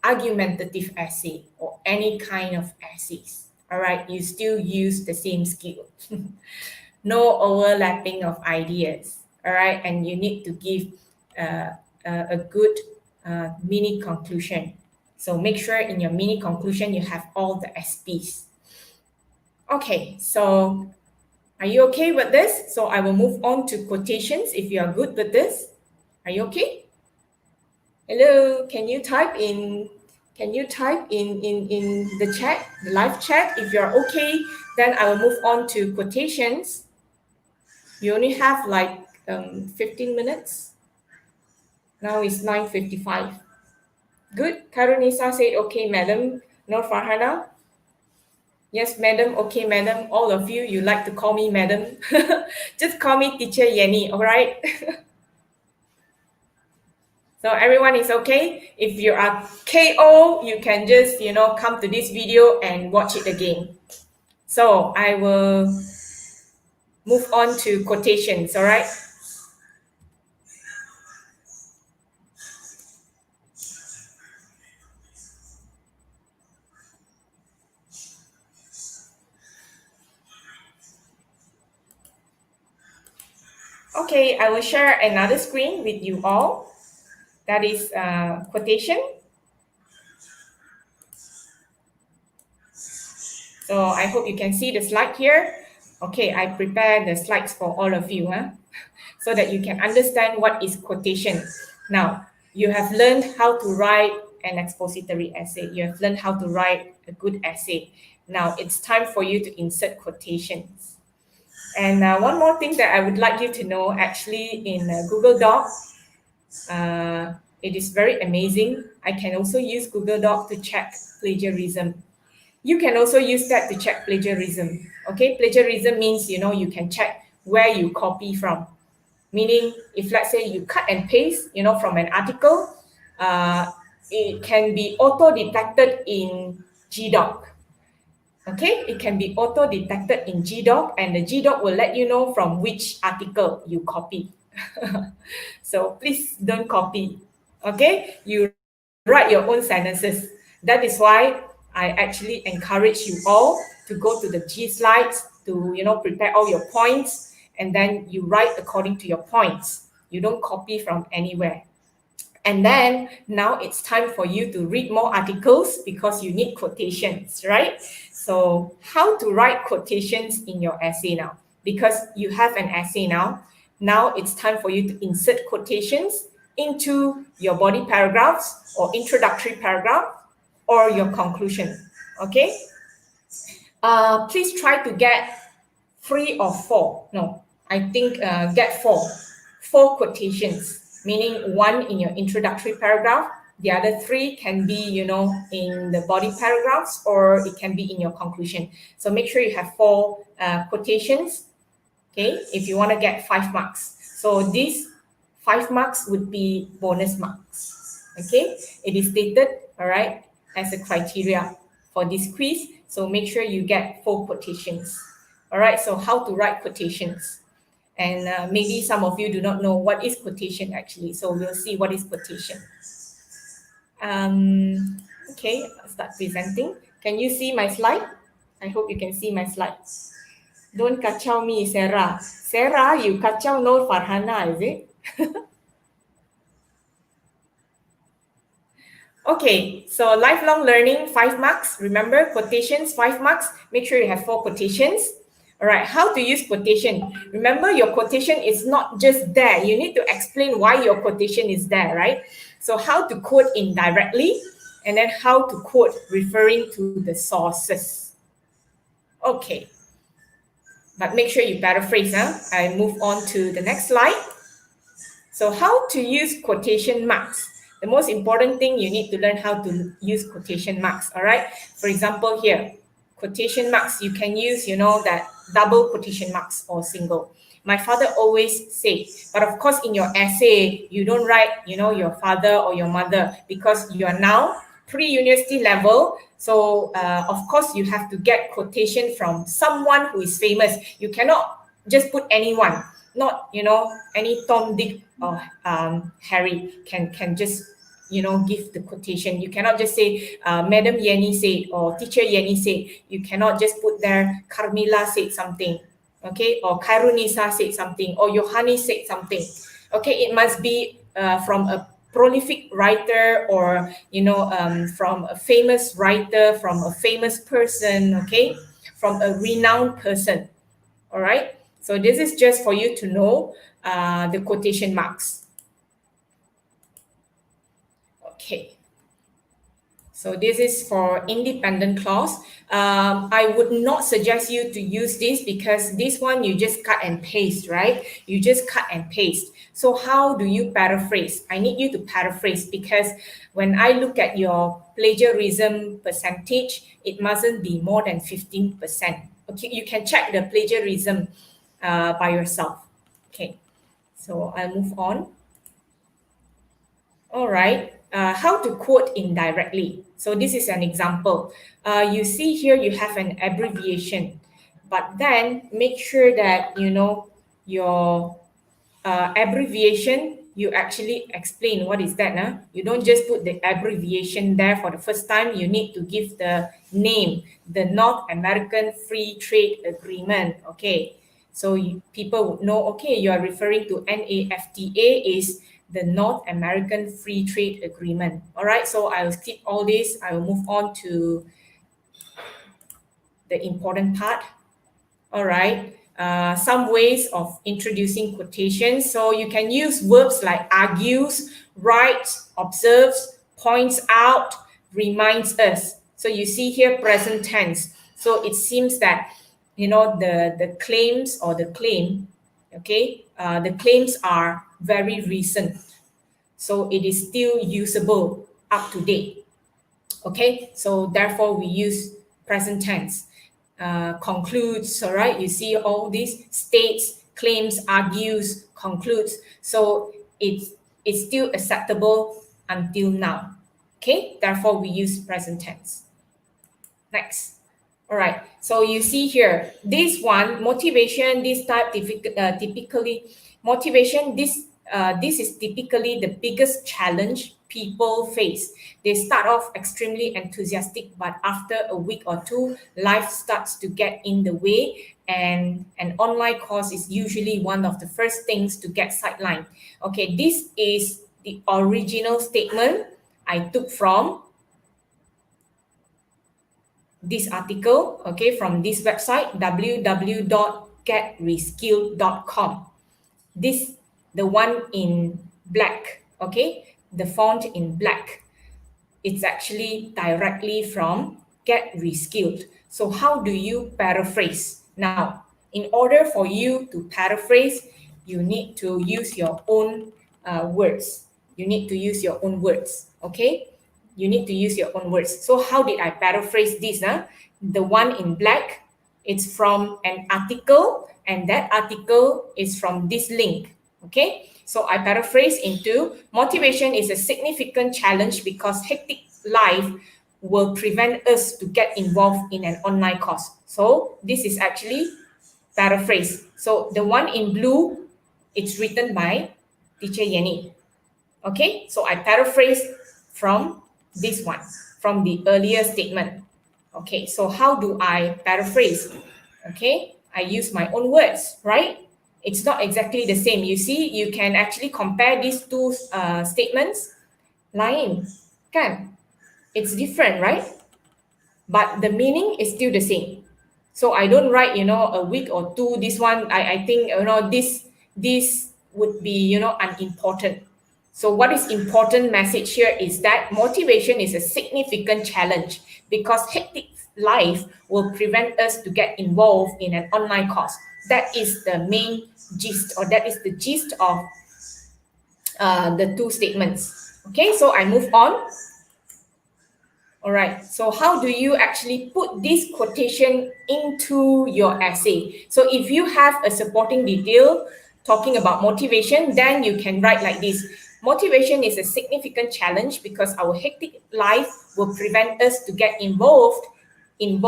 argumentative essay or any kind of essays. All right, you still use the same skill. No overlapping of ideas. All right, and you need to give a good mini conclusion. So make sure in your mini conclusion you have all the SPs. Okay, so are you okay with this? So I will move on to quotations if you are good with this. Are you okay? Hello, can you type in the chat, the live chat? If you're okay, then I will move on to quotations. You only have like 15 minutes. Now it's 9:55. Good. Karunisa said, okay, madam. Nur Farhana? Yes, madam. Okay, madam. All of you, you like to call me madam. Just call me teacher Yenny, all right? So everyone is okay? If you are KO, you can just, come to this video and watch it again. So I will move on to quotations, all right? Okay, I will share another screen with you all. That is quotation. So I hope you can see the slide here. Okay, I prepared the slides for all of you, so that you can understand what is quotation. Now, you have learned how to write an expository essay. You have learned how to write a good essay. Now, it's time for you to insert quotations. And one more thing that I would like you to know, actually in Google Doc, it is very amazing. I can also use Google Doc to check plagiarism. You can also use that to check plagiarism. Okay, plagiarism means, you can check where you copy from. Meaning, if let's say you cut and paste, from an article, it can be auto-detected in GDoc. Okay, it can be auto-detected in GDoc, and the GDoc will let you know from which article you copy. So please don't copy. Okay, you write your own sentences. That is why I actually encourage you all to go to the G slides to prepare all your points, and then you write according to your points. You don't copy from anywhere. And then now it's time for you to read more articles because you need quotations, right? So how to write quotations in your essay now? Because you have an essay now. Now it's time for you to insert quotations into your body paragraphs or introductory paragraph or your conclusion. Okay? Please try to get 3 or 4. No, I think get 4. 4 quotations, meaning 1 in your introductory paragraph. The other 3 can be, in the body paragraphs, or it can be in your conclusion. So make sure you have 4 quotations, okay, if you want to get 5 marks. So these 5 marks would be bonus marks, okay? It is stated, all right, as a criteria for this quiz. So make sure you get 4 quotations. All right, so how to write quotations. And maybe some of you do not know what is quotation actually. So we'll see what is quotation. Okay, I'll start presenting. Can you see my slide? I hope you can see my slides. Don't kacau me, Sarah. Sarah, you kacau Nur Farhana, is it? Okay, so lifelong learning, 5 marks. Remember, quotations, 5 marks. Make sure you have 4 quotations. All right, how to use quotation. Remember, your quotation is not just there. You need to explain why your quotation is there, right? So how to quote indirectly, and then how to quote referring to the sources. Okay, but make sure you paraphrase. I move on to the next slide. So how to use quotation marks. The most important thing, you need to learn how to use quotation marks, all right? For example, here, quotation marks, you can use, that double quotation marks or single. My father always say, but of course, in your essay, you don't write, your father or your mother, because you are now pre-university level. So, of course, you have to get quotation from someone who is famous. You cannot just put anyone, not, any Tom, Dick, or Harry can just give the quotation. You cannot just say Madam Yenny said or Teacher Yenny said. You cannot just put there Carmila said something, okay, or Kairunisa said something, or Yohani said something. Okay, it must be from a prolific writer, or from a famous writer, from a famous person, okay, from a renowned person. All right, so this is just for you to know the quotation marks. Okay. So this is for independent clause. I would not suggest you to use this because this one you just cut and paste, right? You just cut and paste. So how do you paraphrase? I need you to paraphrase because when I look at your plagiarism percentage, it mustn't be more than 15%. Okay, you can check the plagiarism by yourself. Okay, so I'll move on. All right, how to quote indirectly. So this is an example. You see here you have an abbreviation, but then make sure that your abbreviation, you actually explain what is that. You don't just put the abbreviation there for the first time. You need to give the name, the North American Free Trade Agreement. Okay, so people would know, okay, you are referring to NAFTA is the North American Free Trade Agreement. All right, so I will skip all this. I will move on to the important part. All right, some ways of introducing quotations. So you can use verbs like argues, writes, observes, points out, reminds us. So you see here present tense. So it seems that the claims or the claim, okay, the claims are very recent. So it is still usable, up to date. Okay, so therefore we use present tense. Concludes, all right, you see all these: states, claims, argues, concludes. So it's still acceptable until now. Okay, therefore we use present tense. Next. All right, so you see here, this one, motivation, this type typically, motivation, this is typically the biggest challenge people face. They start off extremely enthusiastic, but after a week or two, life starts to get in the way, and an online course is usually one of the first things to get sidelined. Okay, this is the original statement I took from this article, okay, from this website, www.getreskilled.com. This, the one in black, okay, the font in black, it's actually directly from Get Reskilled. So how do you paraphrase? Now, in order for you to paraphrase, you need to use your own words. You need to use your own words, okay? You need to use your own words. So how did I paraphrase this? The one in black, it's from an article, and that article is from this link, okay? So I paraphrase into, motivation is a significant challenge because hectic life will prevent us to get involved in an online course. So this is actually paraphrase. So the one in blue, it's written by teacher Yenny. Okay, so I paraphrase from this one, from the earlier statement. Okay, so how do I paraphrase? Okay, I use my own words, right? It's not exactly the same. You see, you can actually compare these two statements. Lain, kan? It's different, right? But the meaning is still the same. So I don't write, a week or two. This one, I think, this would be, unimportant. So what is important message here is that motivation is a significant challenge because hectic life will prevent us to get involved in an online course. That is the main gist, or that is the gist of the two statements. Okay, so I move on. All right, so how do you actually put this quotation into your essay? So if you have a supporting detail talking about motivation, then you can write like this. Motivation is a significant challenge because our hectic life will prevent us to get involved in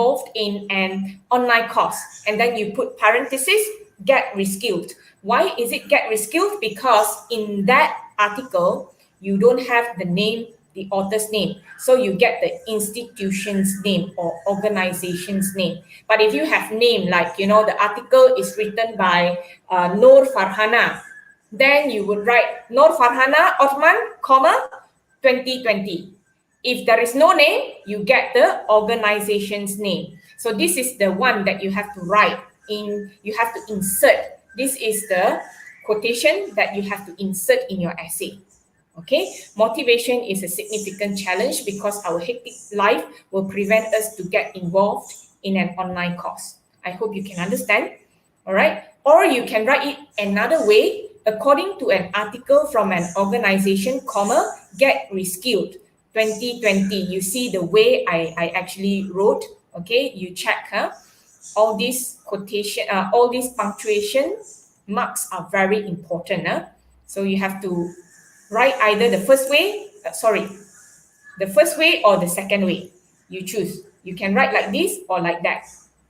an online course. And then you put parenthesis, get reskilled. Why is it get reskilled? Because in that article, you don't have the name, the author's name. So you get the institution's name or organization's name. But if you have name, like, the article is written by Noor Farhana, then you would write Noor Farhana Othman, 2020. If there is no name, you get the organization's name. So this is the one that you have to write in, you have to insert. This is the quotation that you have to insert in your essay. Okay, motivation is a significant challenge because our hectic life will prevent us to get involved in an online course. I hope you can understand. All right, or you can write it another way. According to an article from an organization, get reskilled 2020. You see the way I actually wrote. Okay, you check, all these quotation, all these punctuation marks are very important. So you have to write either the first way or the second way. You choose. You can write like this or like that.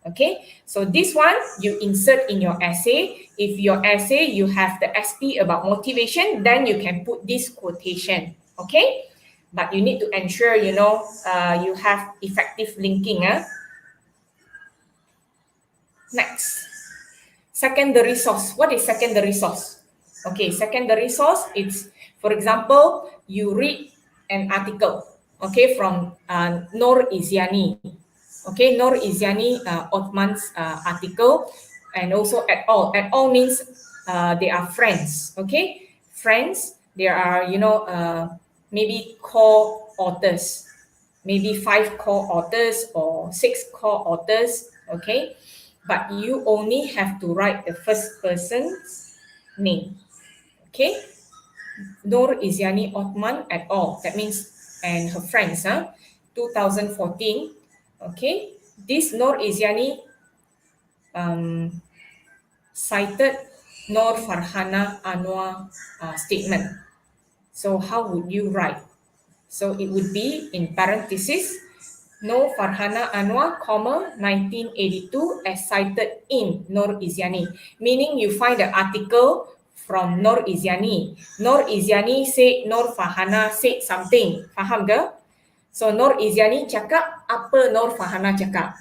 Okay, so this one you insert in your essay. If your essay you have the SP about motivation, then you can put this quotation. Okay, but you need to ensure you have effective linking. Next, secondary source. What is secondary source? Okay, secondary source, it's, for example, you read an article, okay, from Noor Izyani. Okay, Noor Izyani Othman's article, and also et al. Et al means they are friends, okay? Friends, there are, maybe core authors, maybe 5 core authors or 6 core authors, okay? But you only have to write the first person's name, okay? Noor Izyani Othman et al. That means, and her friends, 2014. Okay, this Noor Izyani cited Noor Farhana Anwar statement. So how would you write? So it would be in parenthesis, Nur Farhana Anwar, 1982, as cited in Nur Izyani. Meaning you find the article from Nur Izyani. Nur Izyani said Nur Farhana said something. Faham ke? So Nur Izyani cakap, apa Nur Farhana cakap?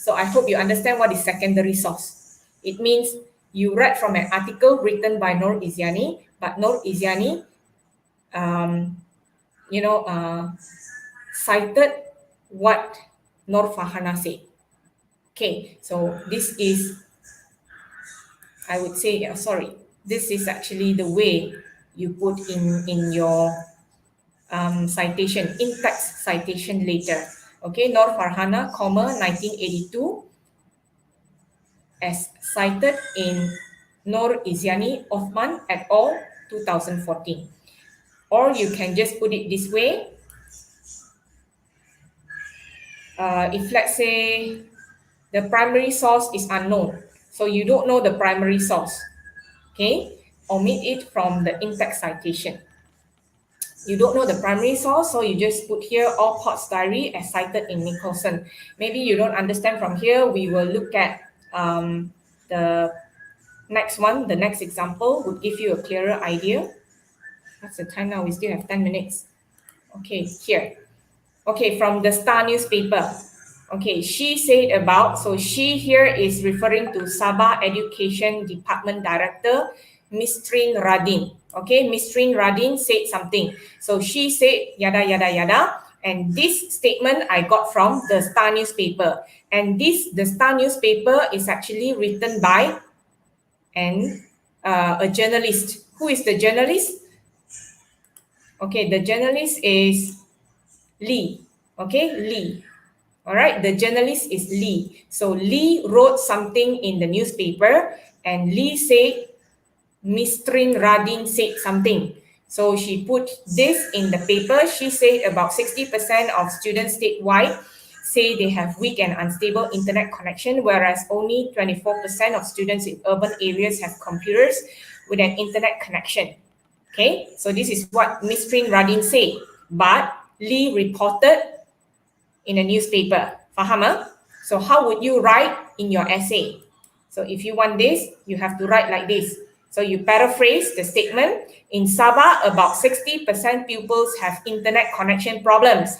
So I hope you understand what is secondary source. It means you read from an article written by Nur Izyani, but Nur Izyani, cited what Nur Farhana said. Okay, so this is, I would say, this is actually the way you put in your citation, in-text citation later. Okay, Nur Farhana, 1982, as cited in Nur Izyani Othman et al. 2014. Or you can just put it this way. If let's say the primary source is unknown, so you don't know the primary source, okay, omit it from the in-text citation. You don't know the primary source, so you just put here all Potts diary as cited in Nicholson. Maybe you don't understand from here. We will look at the next one. The next example would give you a clearer idea. What's the time now? We still have 10 minutes. Okay, here. Okay, from the Star newspaper. Okay, she said about, so she here is referring to Sabah Education Department Director, Mistrin Radin. Okay, Mistrin Radin said something. So she said yada, yada, yada. And this statement I got from the Star newspaper. And the Star newspaper is actually written by a journalist. Who is the journalist? Okay, the journalist is Lee. Okay, Lee. All right, the journalist is Lee. So Lee wrote something in the newspaper and Lee said Mistrin Radin said something. So she put this in the paper. She said about 60% of students statewide say they have weak and unstable internet connection, whereas only 24% of students in urban areas have computers with an internet connection. Okay, so this is what Mistrin Radin said, but Lee reported in a newspaper. Faham? So how would you write in your essay? So if you want this, you have to write like this. So you paraphrase the statement. In Sabah, about 60% pupils have internet connection problems.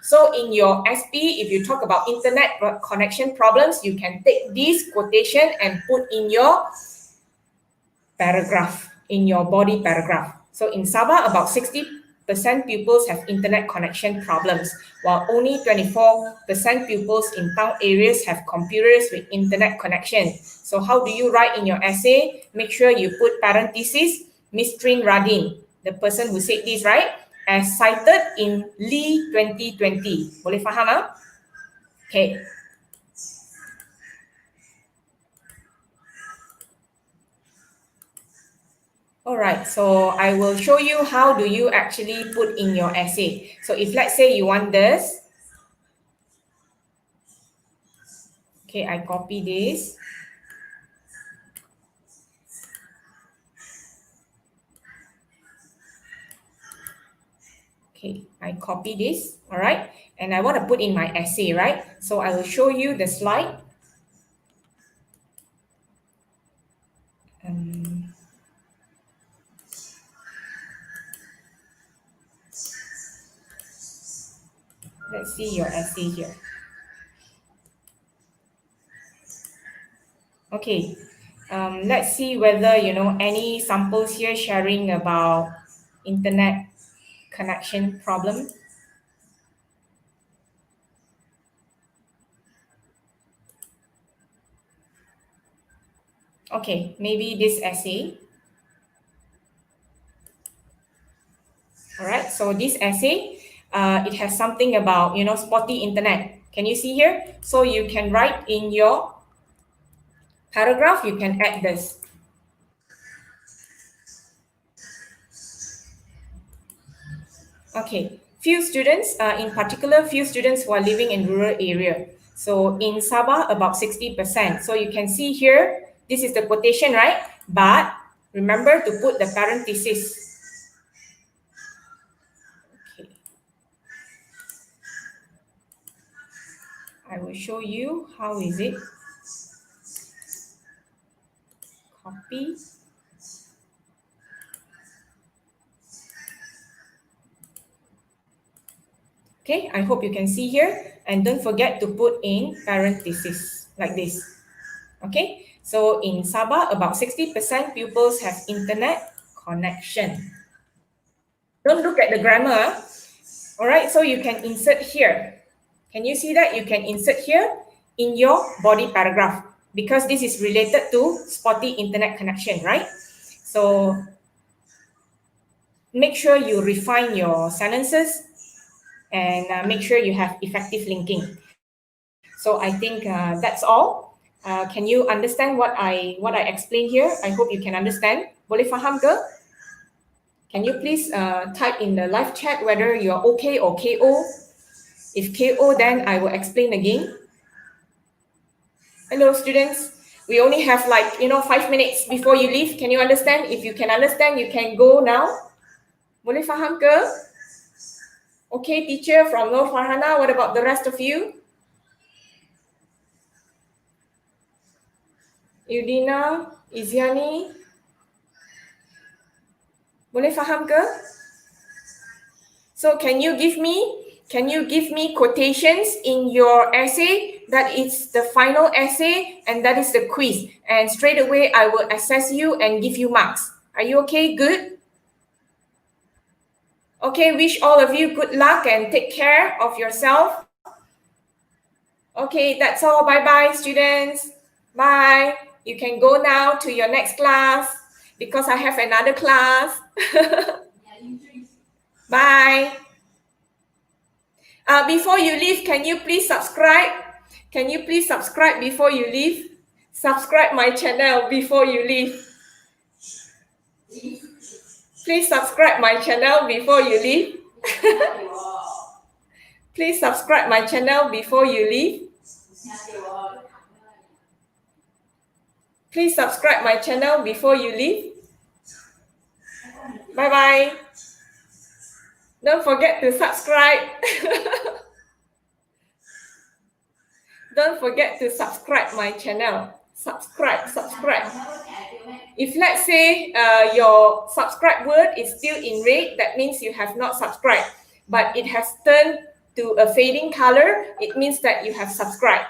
So in your SP, if you talk about internet connection problems, you can take this quotation and put in your paragraph, in your body paragraph. So in Sabah, about 60% pupils have internet connection problems, while only 24% pupils in town areas have computers with internet connection. So how do you write in your essay? Make sure you put parenthesis, Mistrin Radin, the person who said this, right? As cited in Lee 2020. Boleh faham? Okay. All right, so I will show you how do you actually put in your essay. So if let's say you want this, okay, I copy this. Okay, I copy this, all right, and I want to put in my essay, right? So I will show you the slide. Let's see your essay here. Okay, let's see whether, any samples here sharing about internet connection problem. Okay, maybe this essay. All right, so this essay, it has something about, spotty internet. Can you see here? So you can write in your paragraph, you can add this. Okay, few students, in particular, few students who are living in rural area. So in Sabah, about 60%. So you can see here, this is the quotation, right? But remember to put the parenthesis. Okay. I will show you how is it. Copy. Okay, I hope you can see here. And don't forget to put in parentheses like this. Okay, so in Sabah, about 60% pupils have internet connection. Don't look at the grammar. All right, so you can insert here. Can you see that? You can insert here in your body paragraph because this is related to spotty internet connection, right? So make sure you refine your sentences and make sure you have effective linking. So I think that's all. Can you understand what I explained here? I hope you can understand. Boleh faham ke? Can you please type in the live chat whether you're okay or KO? If KO, then I will explain again. Hello, students. We only have 5 minutes before you leave. Can you understand? If you can understand, you can go now. Boleh faham ke? Okay, teacher from Nur Farhana. What about the rest of you? Yudina, Iziani. Boleh faham ke? So can you give me quotations in your essay? That is the final essay and that is the quiz. And straight away I will assess you and give you marks. Are you okay? Good? Okay, wish all of you good luck and take care of yourself. Okay, that's all. Bye-bye, students. Bye. You can go now to your next class because I have another class. Bye. Before you leave, can you please subscribe? Can you please subscribe before you leave? Subscribe my channel before you leave. Please subscribe my channel before you leave. Please subscribe my channel before you leave. Please subscribe my channel before you leave. Bye-bye. Don't forget to subscribe. Don't forget to subscribe my channel. Subscribe. If let's say your subscribe word is still in red, that means you have not subscribed. But it has turned to a fading color, it means that you have subscribed.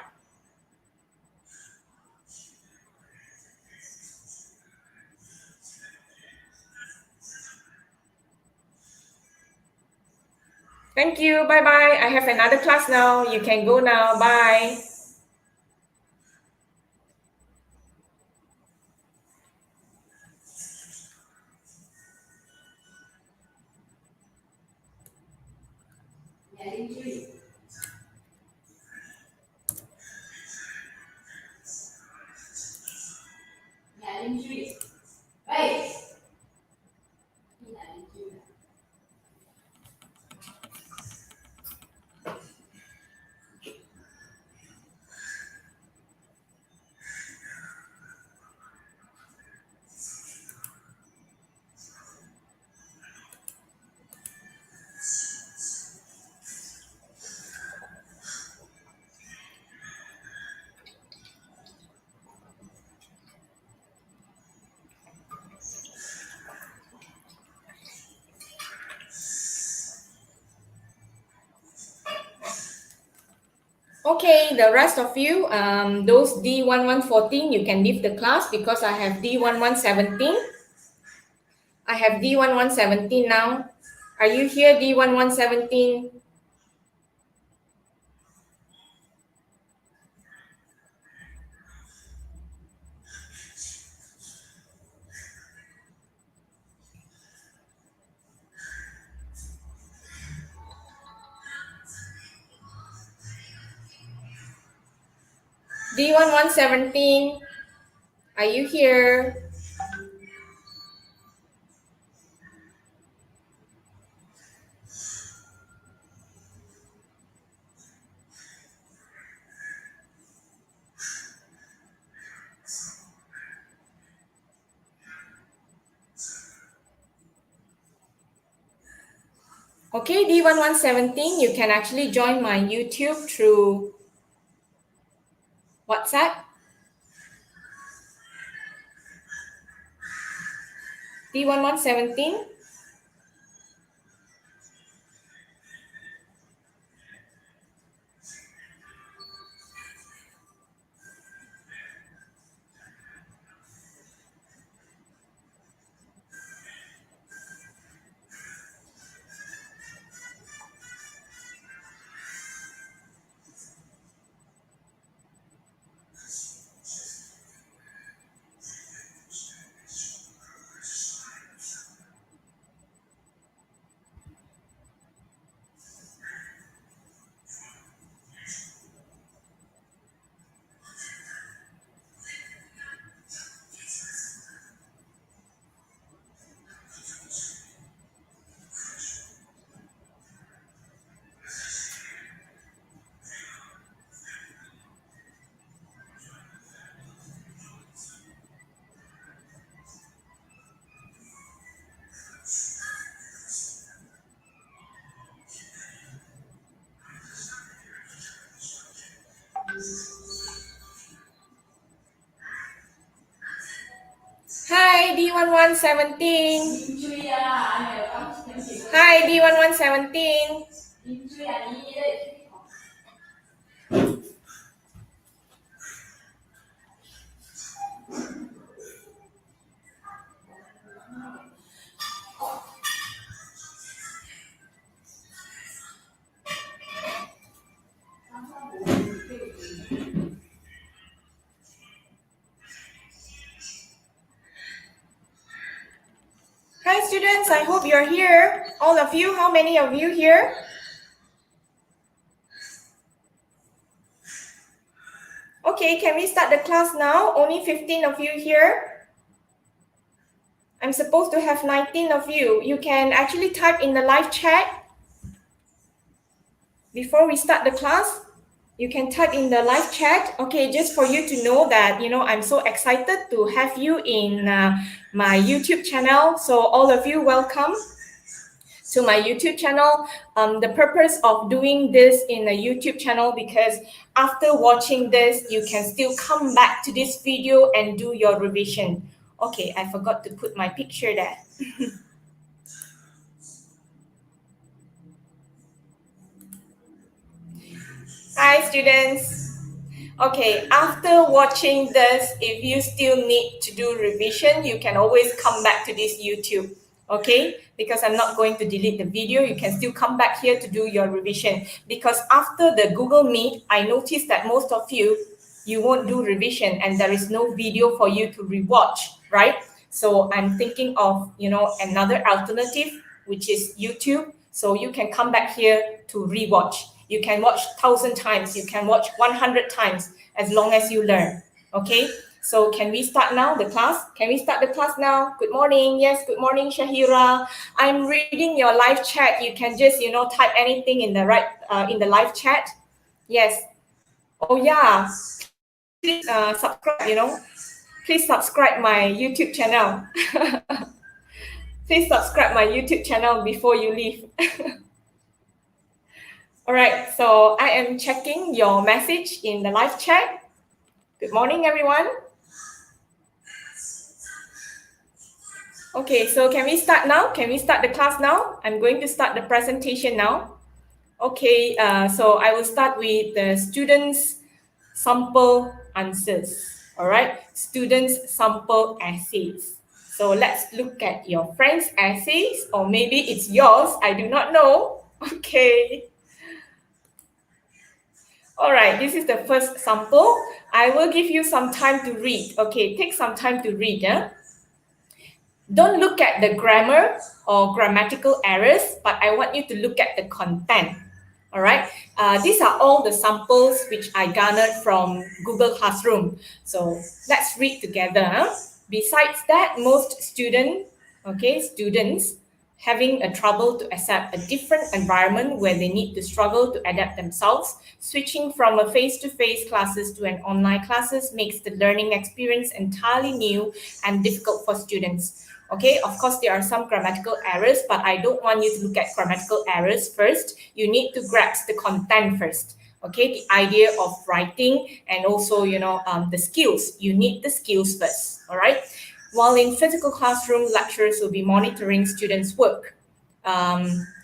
Thank you. Bye-bye. I have another class now. You can go now. Bye. Okay, the rest of you, those D1114, you can leave the class because I have D1117. I have D1117 now. Are you here, D1117? D1117, are you here? Okay, D1117, you can actually join my YouTube through WhatsApp? D1117? Hi, D1117. Hi, D1117. Hi, students. I hope you're here. All of you. How many of you here? Okay, can we start the class now? Only 15 of you here. I'm supposed to have 19 of you. You can actually type in the live chat before we start the class. You can type in the live chat. Okay, just for you to know that, I'm so excited to have you in my YouTube channel. So all of you, welcome to my YouTube channel. The purpose of doing this in a YouTube channel, because after watching this, you can still come back to this video and do your revision. Okay, I forgot to put my picture there. Hi, students. Okay, after watching this, if you still need to do revision, you can always come back to this YouTube. Okay, because I'm not going to delete the video, you can still come back here to do your revision. Because after the Google Meet, I noticed that most of you won't do revision and there is no video for you to rewatch, right? So I'm thinking of, another alternative, which is YouTube. So you can come back here to rewatch. You can watch 1,000 times, you can watch 100 times, as long as you learn, okay? So can we start now, the class? Can we start the class now? Good morning. Yes, good morning, Shahira. I'm reading your live chat. You can just, type anything in the in the live chat. Yes. Oh yeah. Please subscribe, Please subscribe my YouTube channel. Please subscribe my YouTube channel before you leave. All right, so I am checking your message in the live chat. Good morning, everyone. Okay, so can we start now? Can we start the class now? I'm going to start the presentation now. Okay, so I will start with the students' sample answers. All right, students' sample essays. So let's look at your friends' essays, or maybe it's yours. I do not know. Okay. All right, this is the first sample. I will give you some time to read. Okay, take some time to read. Don't look at the grammar or grammatical errors, but I want you to look at the content. All right, these are all the samples which I garnered from Google Classroom. So let's read together. Besides that, most students having a trouble to accept a different environment where they need to struggle to adapt themselves. Switching from a face-to-face classes to an online classes makes the learning experience entirely new and difficult for students. Okay, of course, there are some grammatical errors, but I don't want you to look at grammatical errors first. You need to grasp the content first. Okay, the idea of writing and also, the skills. You need the skills first, all right? While in physical classroom, lecturers will be monitoring students' work.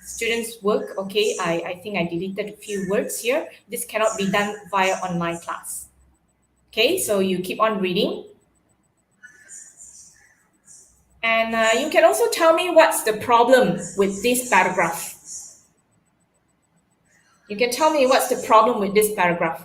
Students' work, okay, I think I deleted a few words here. This cannot be done via online class. Okay, so you keep on reading. And you can also tell me what's the problem with this paragraph. You can tell me what's the problem with this paragraph.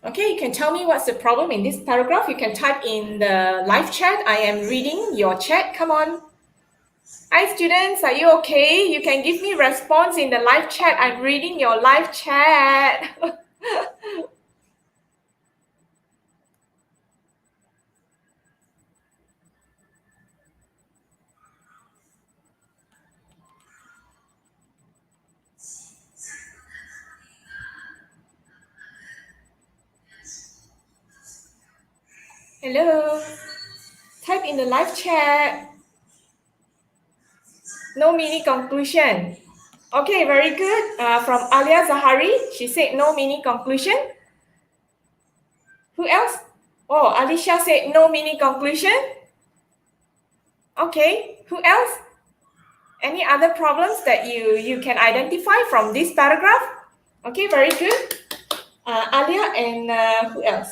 Okay, you can tell me what's the problem in this paragraph. You can type in the live chat. I am reading your chat. Come on. Hi, students. Are you okay? You can give me response in the live chat. I'm reading your live chat. Hello. Type in the live chat. No mini conclusion. Okay, very good. From Alia Zahari, she said no mini conclusion. Who else? Oh, Alicia said no mini conclusion. Okay, who else? Any other problems that you can identify from this paragraph? Okay, very good. Alia and who else?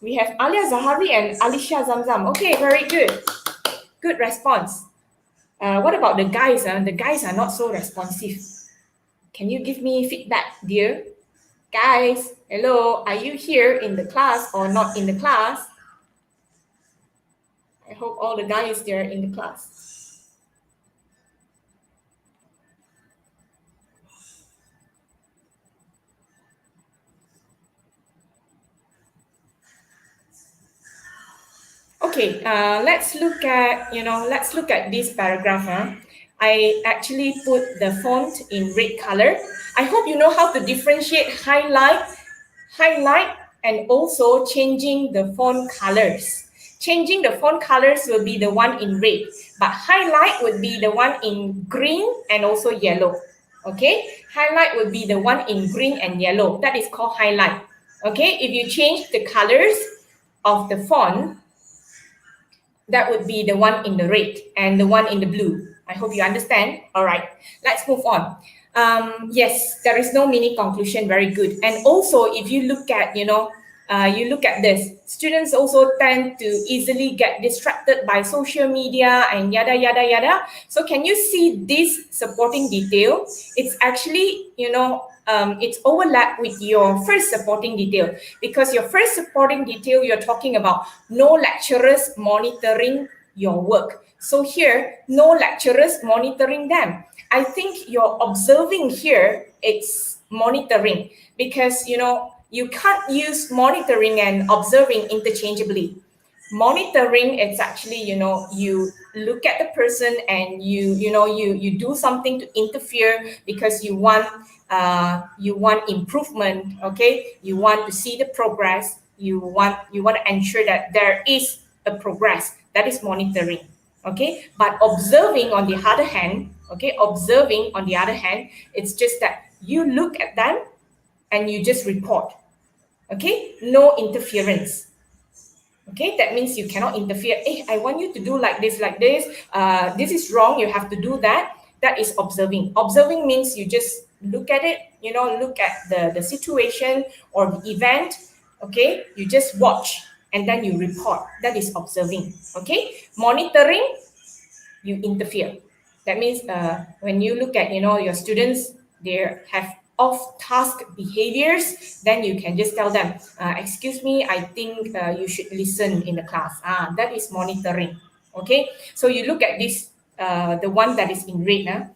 We have Alia Zahari and Alicia Zamzam. Okay, very good. Good response. What about the guys? The guys are not so responsive. Can you give me feedback, dear? Guys, hello. Are you here in the class or not in the class? I hope all the guys there in the class. Okay, let's look at this paragraph. I actually put the font in red color. I hope you know how to differentiate highlight, and also changing the font colors. Changing the font colors will be the one in red, but highlight would be the one in green and also yellow. Okay, highlight would be the one in green and yellow. That is called highlight. Okay, if you change the colors of the font, that would be the one in the red and the one in the blue. I hope you understand. All right, let's move on. Yes, there is no mini conclusion. Very good. And also, if you look at, you look at this, students also tend to easily get distracted by social media and yada, yada, yada. So can you see this supporting detail? It's actually, it's overlap with your first supporting detail, because your first supporting detail, you're talking about no lecturers monitoring your work. So here, no lecturers monitoring them. I think you're observing here, it's monitoring, because, you can't use monitoring and observing interchangeably. Monitoring, it's actually, you look at the person and you do something to interfere because you want improvement. Okay, you want to see the progress. You want to ensure that there is a progress. That is monitoring. Okay, but observing on the other hand, it's just that you look at them and you just report. Okay, no interference. Okay, that means you cannot interfere. Hey, I want you to do like this, like this. This is wrong. You have to do that. That is observing. Observing means you just look at it, look at the situation or the event. Okay, you just watch and then you report. That is observing. Okay, monitoring, you interfere. That means when you look at, your students, they have off-task behaviors, then you can just tell them, excuse me, I think you should listen in the class. That is monitoring. Okay, so you look at this, the one that is in red.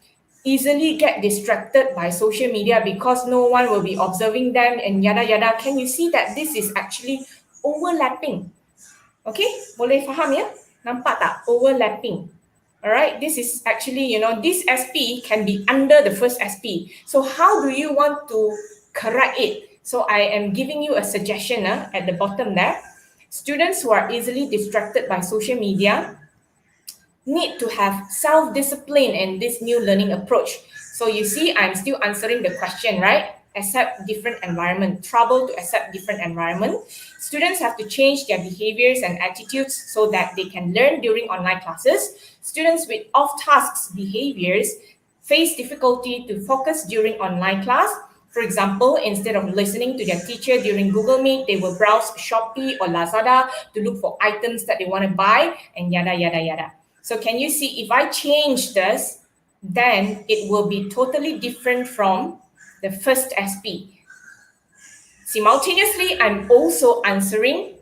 easily get distracted by social media because no one will be observing them and yada yada. Can you see that this is actually overlapping? Okay, boleh faham ya? Nampak tak? Overlapping. Alright, this is actually, this SP can be under the first SP. So how do you want to correct it? So I am giving you a suggestion at the bottom there. Students who are easily distracted by social media need to have self-discipline in this new learning approach. So you see, I'm still answering the question, right? Accept different environment, trouble to accept different environment. Students have to change their behaviors and attitudes so that they can learn during online classes. Students with off-tasks behaviors face difficulty to focus during online class. For example, instead of listening to their teacher during Google Meet, they will browse Shopee or Lazada to look for items that they want to buy and yada, yada, yada. So can you see, if I change this, then it will be totally different from the first SP. Simultaneously, I'm also answering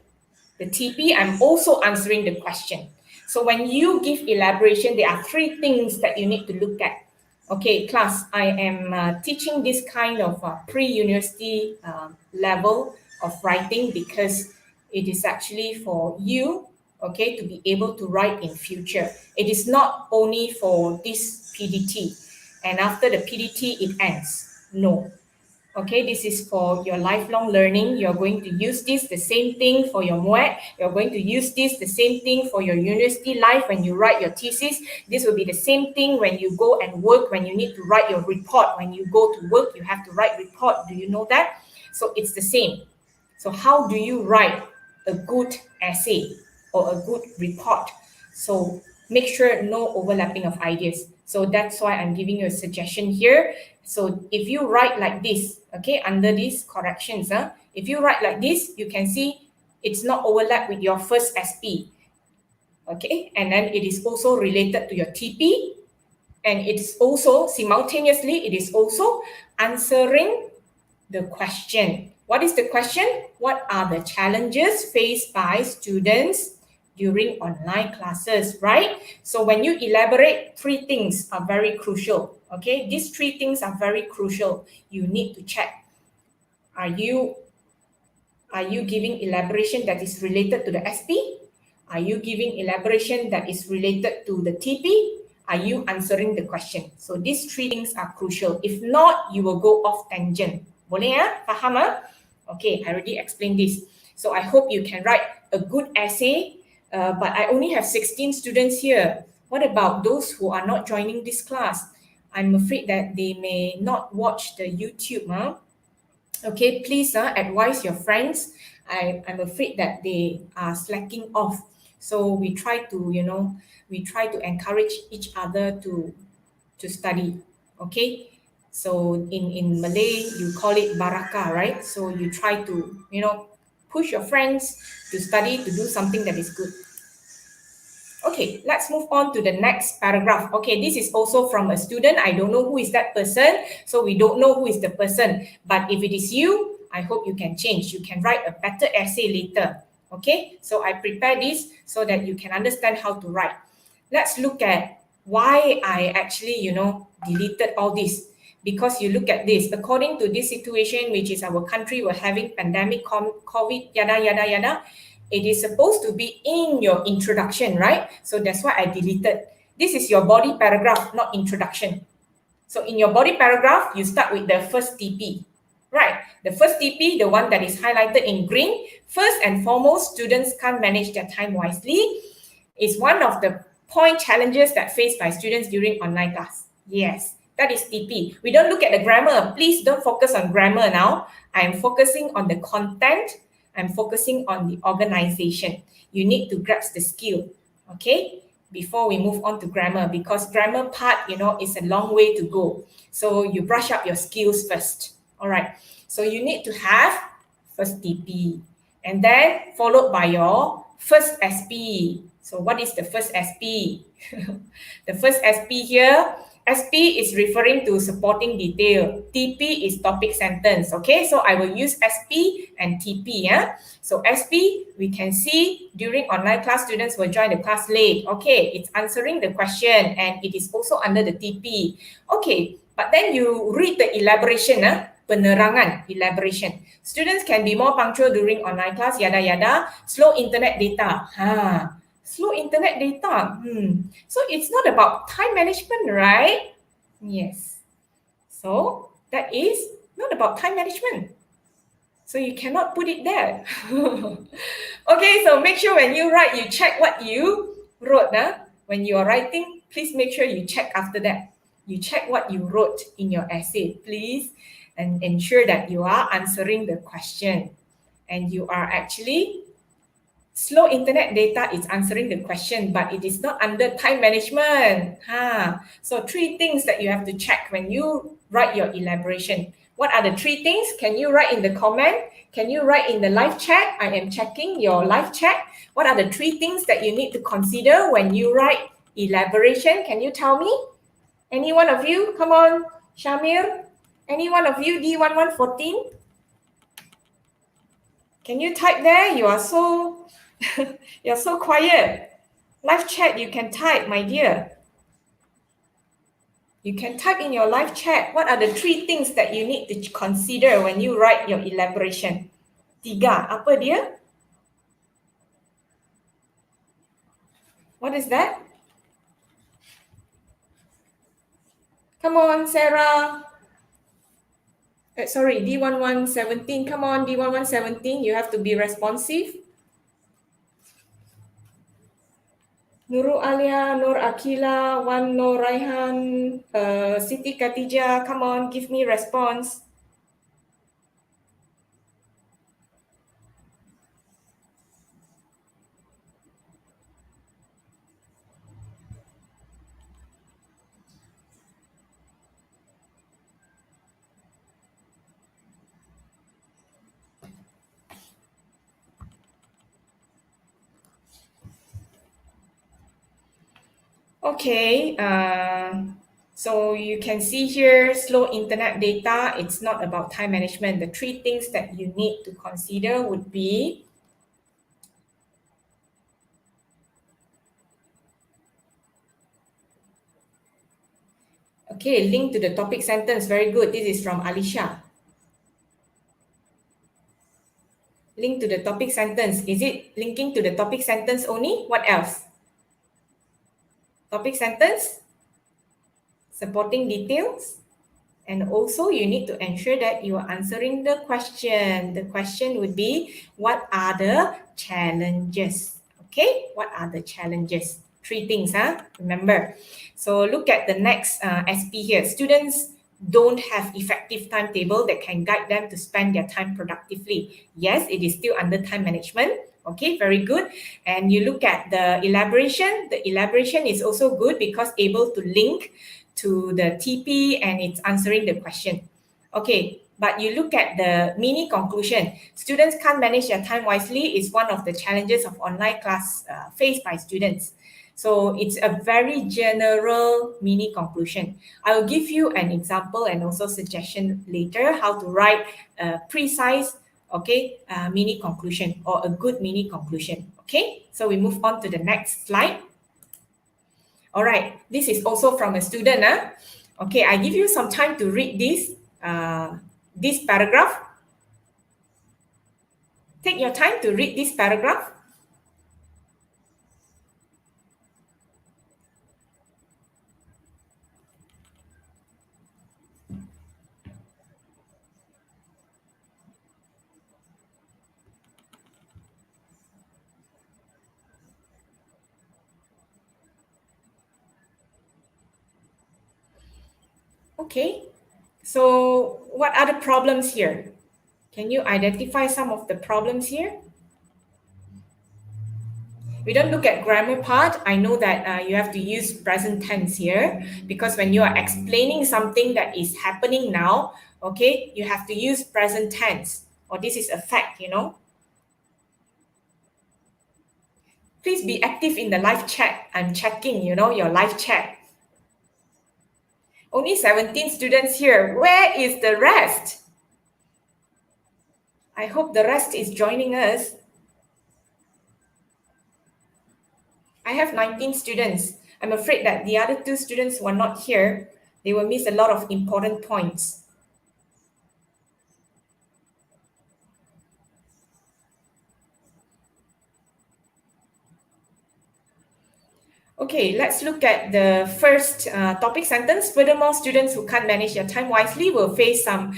the TP, I'm also answering the question. So when you give elaboration, there are three things that you need to look at. Okay, class, I am teaching this kind of pre-university level of writing because it is actually for you, okay, to be able to write in future. It is not only for this PDT, and after the PDT, it ends. No. Okay, this is for your lifelong learning. You're going to use this, the same thing for your MUET. You're going to use this, the same thing for your university life when you write your thesis. This will be the same thing when you go and work, when you need to write your report. When you go to work, you have to write report. Do you know that? So it's the same. So how do you write a good essay or a good report? So make sure no overlapping of ideas. So that's why I'm giving you a suggestion here. So if you write like this, okay, under these corrections, if you write like this, you can see it's not overlap with your first SP. Okay, and then it is also related to your TP, and it's also simultaneously, it is also answering the question. What is the question? What are the challenges faced by students during online classes, right? So when you elaborate, three things are very crucial. Okay, these three things are very crucial. You need to check. Are you giving elaboration that is related to the SP? Are you giving elaboration that is related to the TP? Are you answering the question? So these three things are crucial. If not, you will go off tangent. Boleh ya? Faham ah? Okay, I already explained this. So I hope you can write a good essay, but I only have 16 students here. What about those who are not joining this class? I'm afraid that they may not watch the YouTube. Okay, please advise your friends. I'm afraid that they are slacking off. So we try to, encourage each other to study. Okay. So in Malay, you call it barakah, right? So you try to, push your friends to study, to do something that is good. Okay, let's move on to the next paragraph. Okay, this is also from a student. I don't know who is that person. So we don't know who is the person. But if it is you, I hope you can change. You can write a better essay later. Okay, so I prepare this so that you can understand how to write. Let's look at why I actually, deleted all this. Because you look at this, according to this situation, which is our country, we're having pandemic, COVID, yada, yada, yada. It is supposed to be in your introduction, right? So that's why I deleted. This is your body paragraph, not introduction. So in your body paragraph, you start with the first TP, right? The first TP, the one that is highlighted in green, first and foremost, students can't manage their time wisely, is one of the point challenges that faced by students during online class. Yes, that is TP. We don't look at the grammar. Please don't focus on grammar now. I'm focusing on the content. I'm focusing on the organization. You need to grasp the skill, okay? Before we move on to grammar, because grammar part, is a long way to go. So you brush up your skills first. All right. So you need to have first TP, and then followed by your first SP. So what is the first SP? The first SP here SP is referring to supporting detail. TP is topic sentence. Okay, so I will use SP and TP. Yeah. So SP, we can see during online class, students will join the class late. Okay, it's answering the question and it is also under the TP. Okay, but then you read the elaboration. Penerangan, elaboration. Students can be more punctual during online class, yada yada. Slow internet data. Slow internet data. So it's not about time management, right? Yes. So that is not about time management. So you cannot put it there. Okay, so make sure when you write, you check what you wrote. When you are writing, please make sure you check after that. You check what you wrote in your essay, please, and ensure that you are answering the question and you are actually slow internet data is answering the question, but it is not under time management. So 3 things that you have to check when you write your elaboration. What are the 3 things? Can you write in the comment? Can you write in the live chat? I am checking your live chat. What are the 3 things that you need to consider when you write elaboration? Can you tell me? Any one of you? Come on, Shamir. Any one of you, D1114? Can you type there? You are so you're so quiet. Live chat, you can type, my dear. You can type in your live chat. What are the 3 things that you need to consider when you write your elaboration? 3, apa dia? What is that? Come on, Sarah. Sorry, D1117. Come on, D1117. You have to be responsive. Nurul Alia, Nur Akila, Wan Nur Raihan, Siti Khatijah. Come on, give me response. Okay, so you can see here, slow internet data, it's not about time management. The 3 things that you need to consider would be, okay, link to the topic sentence, very good. This is from Alicia. Link to the topic sentence. Is it linking to the topic sentence only? What else? Topic sentence, supporting details, and also you need to ensure that you are answering the question. The question would be, what are the challenges? Okay, what are the challenges? 3 things, remember. So look at the next SP here. Students don't have effective timetable that can guide them to spend their time productively. Yes, it is still under time management. Okay, very good. And you look at the elaboration. The elaboration is also good because able to link to the TP and it's answering the question. Okay, but you look at the mini conclusion. Students can't manage their time wisely is one of the challenges of online class faced by students. So it's a very general mini conclusion. I will give you an example and also suggestion later how to write a precise, mini conclusion or a good mini conclusion. Okay, so we move on to the next slide. All right, this is also from a student. Okay, I give you some time to read this paragraph. Take your time to read this paragraph. Okay, so what are the problems here? Can you identify some of the problems here? We don't look at grammar part. I know that you have to use present tense here because when you are explaining something that is happening now, okay, you have to use present tense or this is a fact, Please be active in the live chat. I'm checking, your live chat. Only 17 students here. Where is the rest? I hope the rest is joining us. I have 19 students. I'm afraid that the other 2 students who are not here, they will miss a lot of important points. Okay, let's look at the first topic sentence. Furthermore, students who can't manage their time wisely will face some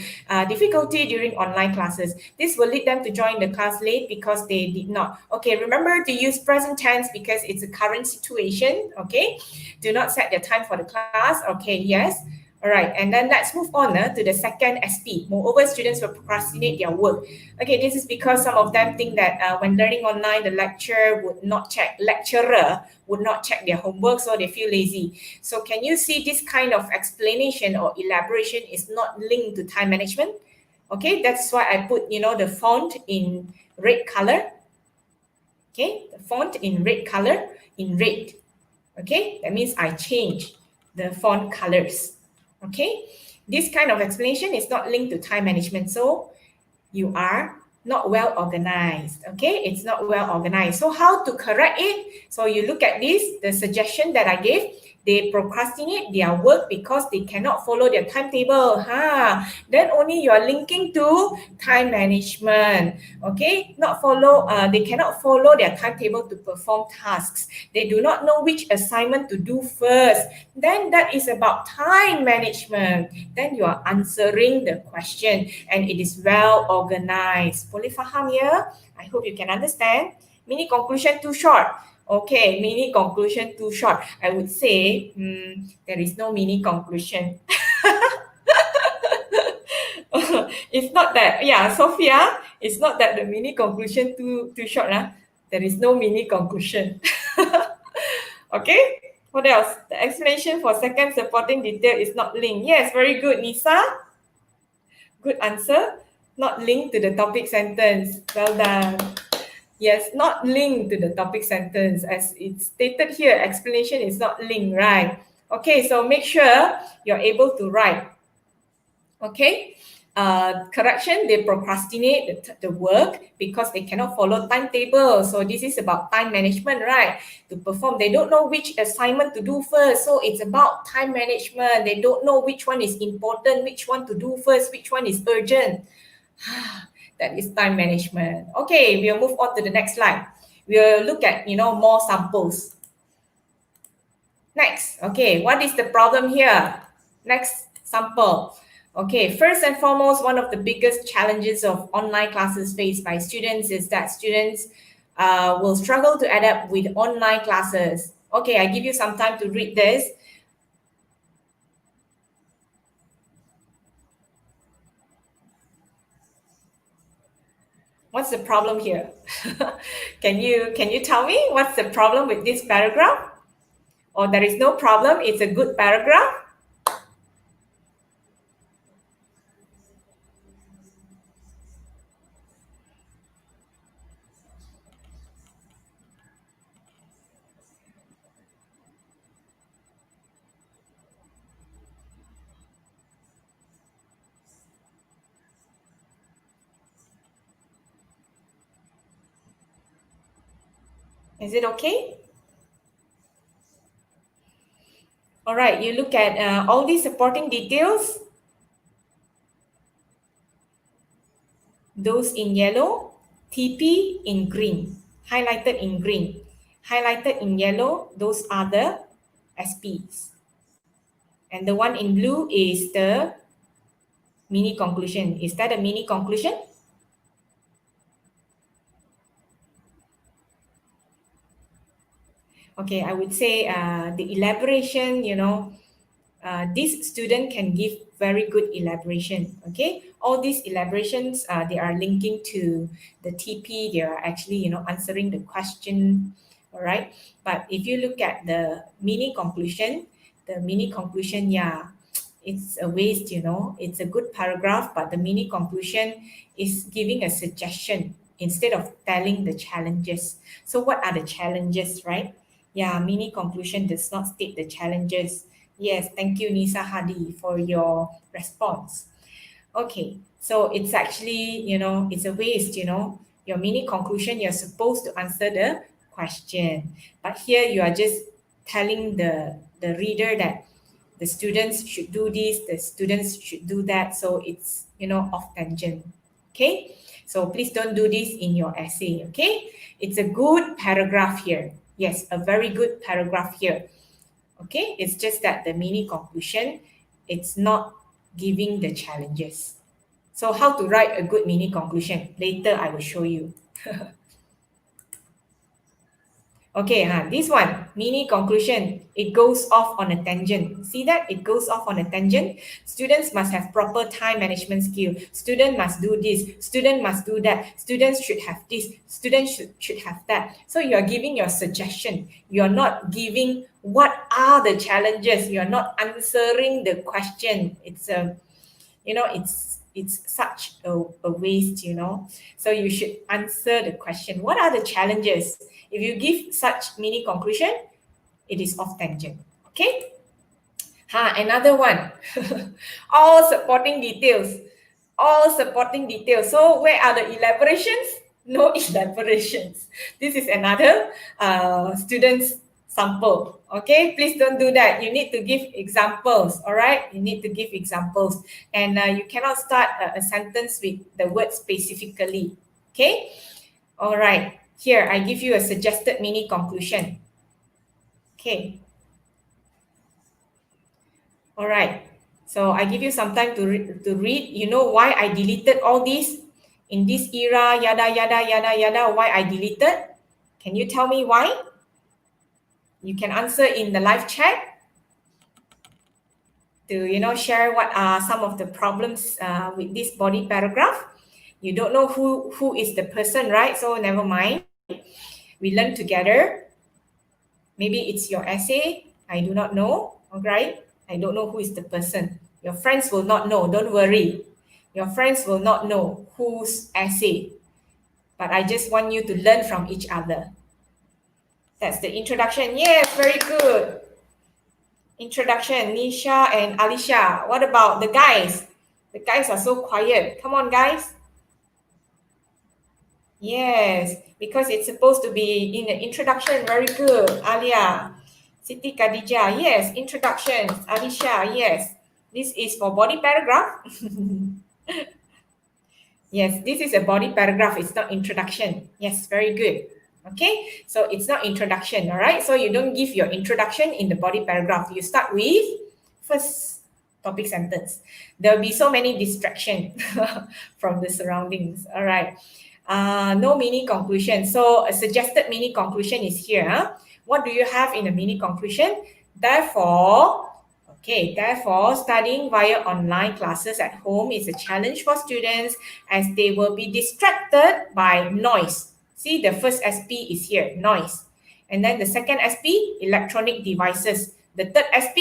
difficulty during online classes. This will lead them to join the class late because they did not. Okay, remember to use present tense because it's a current situation. Okay, do not set their time for the class. Okay, yes. All right, and then let's move on to the second SP. Moreover, students will procrastinate their work. Okay, this is because some of them think that when learning online, the lecturer would not check their homework, so they feel lazy. So can you see this kind of explanation or elaboration is not linked to time management? Okay, that's why I put, the font in red color. Okay, the font in red color, in red. Okay, that means I change the font colors. Okay, this kind of explanation is not linked to time management. So you are not well organized. Okay, it's not well organized. So how to correct it? So you look at this, the suggestion that I gave. They procrastinate their work because they cannot follow their timetable. Then only you are linking to time management. Okay, they cannot follow their timetable to perform tasks. They do not know which assignment to do first. Then that is about time management. Then you are answering the question and it is well organized. Boleh faham ya? I hope you can understand. Mini conclusion too short. Okay, mini conclusion too short. I would say there is no mini conclusion. It's not that, Sophia, it's not that the mini conclusion too short. There is no mini conclusion. Okay, what else? The explanation for second supporting detail is not linked. Yes, very good, Nisa. Good answer. Not linked to the topic sentence. Well done. Yes, not linked to the topic sentence. As it's stated here, explanation is not linked, right? Okay, so make sure you're able to write. Okay, correction, they procrastinate the work because they cannot follow timetable. So this is about time management, right? To perform, they don't know which assignment to do first. So it's about time management. They don't know which one is important, which one to do first, which one is urgent. That is time management. Okay, we'll move on to the next slide. We'll look at, more samples. Next, okay, what is the problem here? Next sample. Okay, first and foremost, one of the biggest challenges of online classes faced by students is that students will struggle to adapt with online classes. Okay, I give you some time to read this. What's the problem here? Can you tell me what's the problem with this paragraph? Or there is no problem, it's a good paragraph? Is it okay? All right, you look at all these supporting details. Those in yellow, TP in green, highlighted in green. Highlighted in yellow, those are the SPs. And the one in blue is the mini conclusion. Is that a mini conclusion? Okay, I would say the elaboration, this student can give very good elaboration. Okay, all these elaborations, they are linking to the TP. They are actually, answering the question. All right, but if you look at the mini conclusion, it's a waste. It's a good paragraph, but the mini conclusion is giving a suggestion instead of telling the challenges. So what are the challenges, right? Yeah, mini conclusion does not state the challenges. Yes, thank you, Nisa Hadi, for your response. Okay, so it's actually, it's a waste, Your mini conclusion, you're supposed to answer the question. But here you are just telling the reader that the students should do this, the students should do that. So it's, off tangent. Okay, so please don't do this in your essay. Okay, it's a good paragraph here. Yes, a very good paragraph here. Okay, it's just that the mini conclusion, it's not giving the challenges. So how to write a good mini conclusion? Later I will show you. Okay, this one, mini conclusion, it goes off on a tangent. See that? It goes off on a tangent. Students must have proper time management skill. Student must do this. Student must do that. Students should have this. Students should have that. So you're giving your suggestion. You're not giving what are the challenges. You're not answering the question. It's it's such a waste, So you should answer the question. What are the challenges? If you give such mini conclusion, it is off tangent. Okay? Another one. All supporting details. All supporting details. So where are the elaborations? No elaborations. This is another student's sample. Okay, please don't do that. You need to give examples. All right, you need to give examples, and you cannot start a sentence with the word specifically. Okay, all right. Here I give you a suggested mini conclusion. Okay. All right. So I give you some time to read. You know why I deleted all this in this era? Yada yada yada yada. Why I deleted? Can you tell me why? You can answer in the live chat to share what are some of the problems with this body paragraph. You don't know who is the person, right? So never mind. We learn together. Maybe it's your essay. I do not know. All right. I don't know who is the person. Your friends will not know. Don't worry. Your friends will not know whose essay. But I just want you to learn from each other. That's the introduction. Yes, very good. Introduction, Nisha and Alisha. What about the guys? The guys are so quiet. Come on, guys. Yes, because it's supposed to be in the introduction. Very good. Alia, Siti Khadija. Yes, introduction. Alisha, yes. This is for body paragraph. Yes, this is a body paragraph. It's not introduction. Yes, very good. Okay, so it's not introduction, all right? So you don't give your introduction in the body paragraph. You start with first topic sentence. There'll be so many distractions from the surroundings, all right? No mini conclusion. So a suggested mini conclusion is here. What do you have in a mini conclusion? Therefore, studying via online classes at home is a challenge for students as they will be distracted by noise. See, the first SP is here, noise. And then the second SP, electronic devices. The third SP,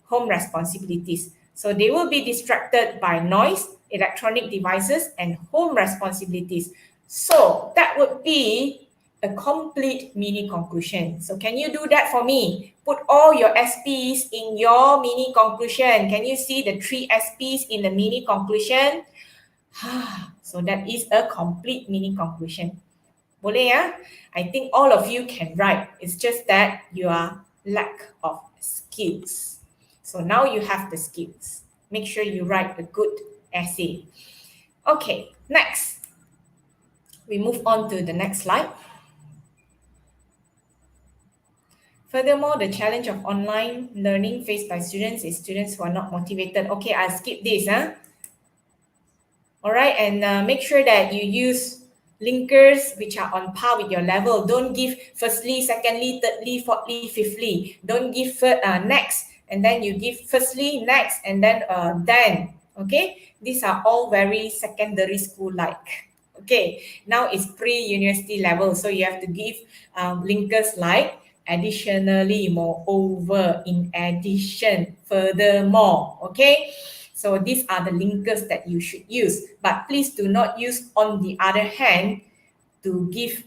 home responsibilities. So they will be distracted by noise, electronic devices, and home responsibilities. So that would be a complete mini conclusion. So can you do that for me? Put all your SPs in your mini conclusion. Can you see the 3 SPs in the mini conclusion? So that is a complete mini conclusion. Boleh ya? I think all of you can write. It's just that you are lack of skills. So now you have the skills. Make sure you write a good essay. Okay, next. We move on to the next slide. Furthermore, the challenge of online learning faced by students is students who are not motivated. Okay, I'll skip this. All right, and make sure that you use linkers which are on par with your level. Don't give firstly, secondly, thirdly, fourthly, fifthly. Don't give next, and then you give firstly, next, and then. Okay, these are all very secondary school-like. Okay, now it's pre-university level, so you have to give linkers like additionally, moreover, in addition, furthermore. Okay, so these are the linkers that you should use, but please do not use on the other hand to give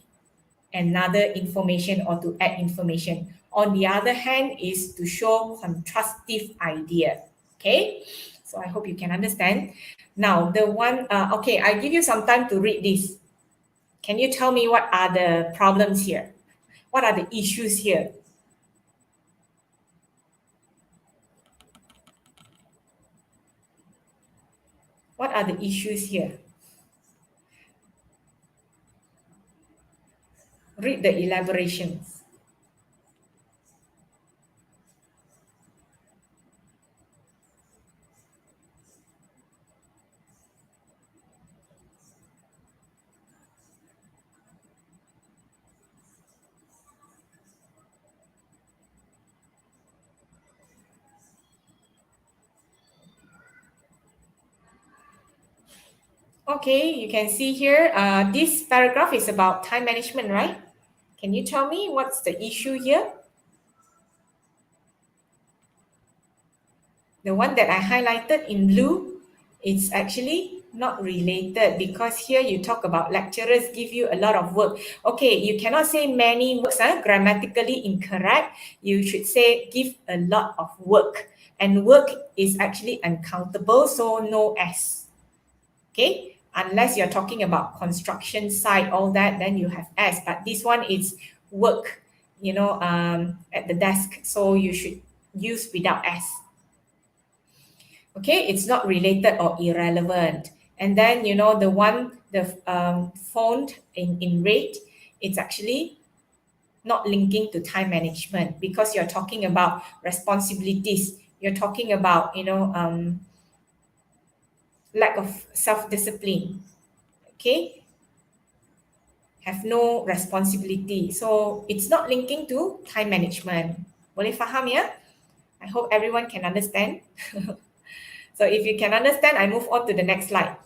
another information or to add information. On the other hand is to show contrastive idea. Okay, so I hope you can understand. Now the one, okay, I give you some time to read this. Can you tell me what are the problems here? What are the issues here? What are the issues here? Read the elaborations. Okay, you can see here, this paragraph is about time management, right? Can you tell me what's the issue here? The one that I highlighted in blue, it's actually not related because here you talk about lecturers give you a lot of work. Okay, you cannot say many works, grammatically incorrect. You should say give a lot of work. And work is actually uncountable, so no S. Okay, unless you're talking about construction site, all that, then you have S. But this one is work, at the desk. So you should use without S. Okay, it's not related or irrelevant. And then, the one, the font in red, it's actually not linking to time management because you're talking about responsibilities. You're talking about, lack of self-discipline. Okay, have no responsibility. So it's not linking to time management. Boleh faham ya? I hope everyone can understand. So if you can understand, I move on to the next slide.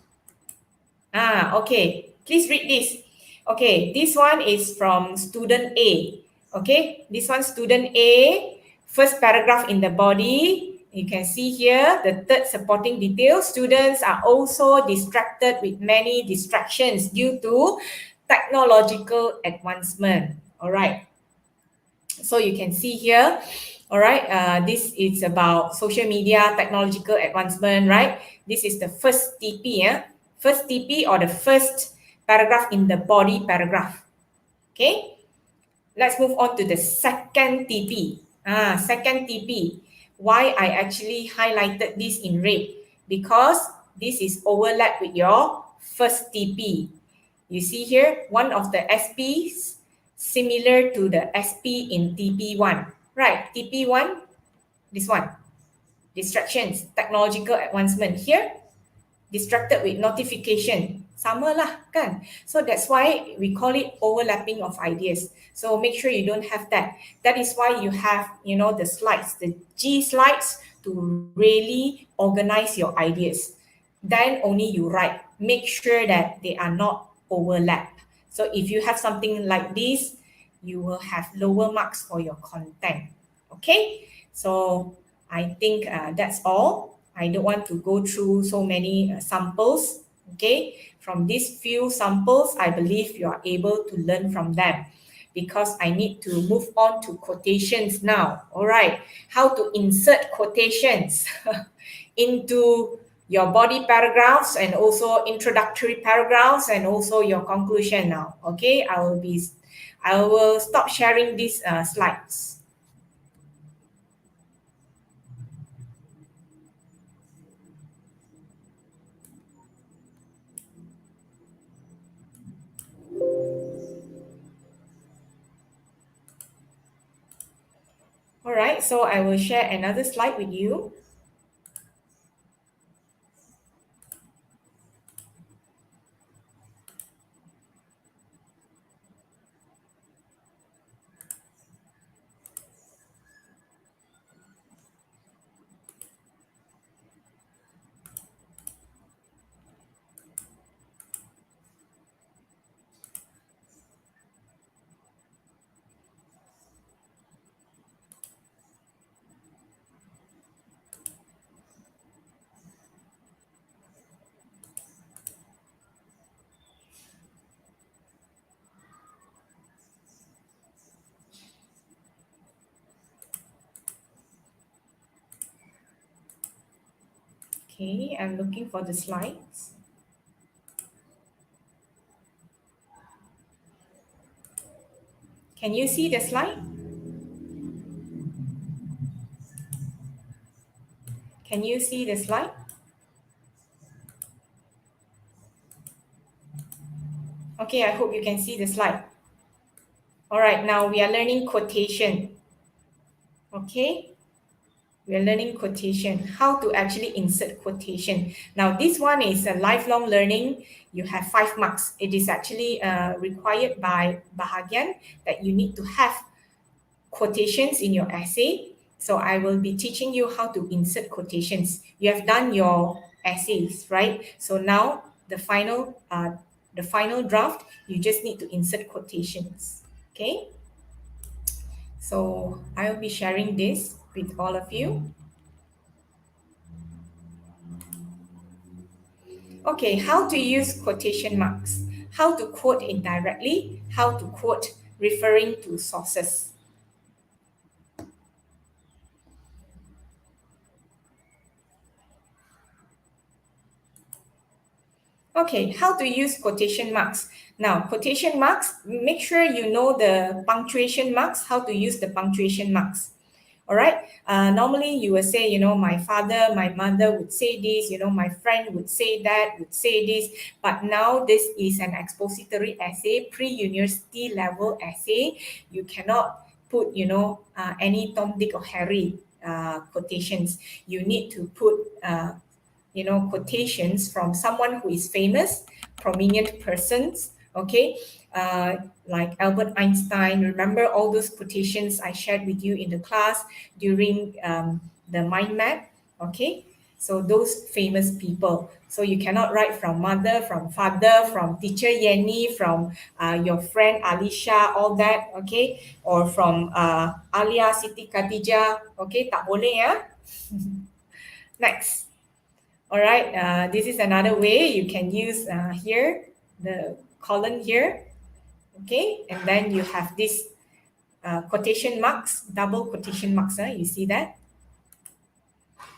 Okay. Please read this. Okay, this one is from student A. Okay, this one student A, first paragraph in the body. You can see here the third supporting detail. Students are also distracted with many distractions due to technological advancement. All right. So you can see here, all right, this is about social media, technological advancement, right? This is the first TP, first TP or the first paragraph in the body paragraph. Okay, let's move on to the second TP. Second TP. Why I actually highlighted this in red? Because this is overlap with your first TP. You see here, one of the SPs similar to the SP in TP1. Right, TP1, this one, distractions, technological advancement. Here, distracted with notification. Sama lah kan? So that's why we call it overlapping of ideas. So make sure you don't have that. That is why you have, the slides, the G slides to really organize your ideas. Then only you write. Make sure that they are not overlap. So if you have something like this, you will have lower marks for your content. Okay? So I think that's all. I don't want to go through so many samples. Okay, from these few samples, I believe you are able to learn from them because I need to move on to quotations now. All right, how to insert quotations into your body paragraphs and also introductory paragraphs and also your conclusion now. Okay, I will stop sharing these slides. All right, so I will share another slide with you. Okay, I'm looking for the slides. Can you see the slide? Can you see the slide? Okay, I hope you can see the slide. All right, now we are learning quotation. Okay, we are learning quotation, how to actually insert quotation. Now, this one is a lifelong learning. You have 5 marks. It is actually required by bahagian that you need to have quotations in your essay. So I will be teaching you how to insert quotations. You have done your essays, right? So now the final draft, you just need to insert quotations. Okay. So I will be sharing this with all of you. Okay, how to use quotation marks, how to quote indirectly, how to quote referring to sources. Okay, how to use quotation marks. Now, quotation marks, make sure you know the punctuation marks, how to use the punctuation marks. All right. Normally, you will say, my father, my mother would say this, my friend would say that, would say this. But now, this is an expository essay, pre-university level essay. You cannot put, any Tom, Dick, or Harry quotations. You need to put, quotations from someone who is famous, prominent persons. Okay. Like Albert Einstein. Remember all those quotations I shared with you in the class during the mind map? Okay, so those famous people. So you cannot write from mother, from father, from teacher Yenny, from your friend Alicia, all that. Okay, or from Alia, Siti Khadijah. Okay, tak boleh ya. Next. All right, this is another way you can use here, the column here. Okay, and then you have this quotation marks, double quotation marks. You see that?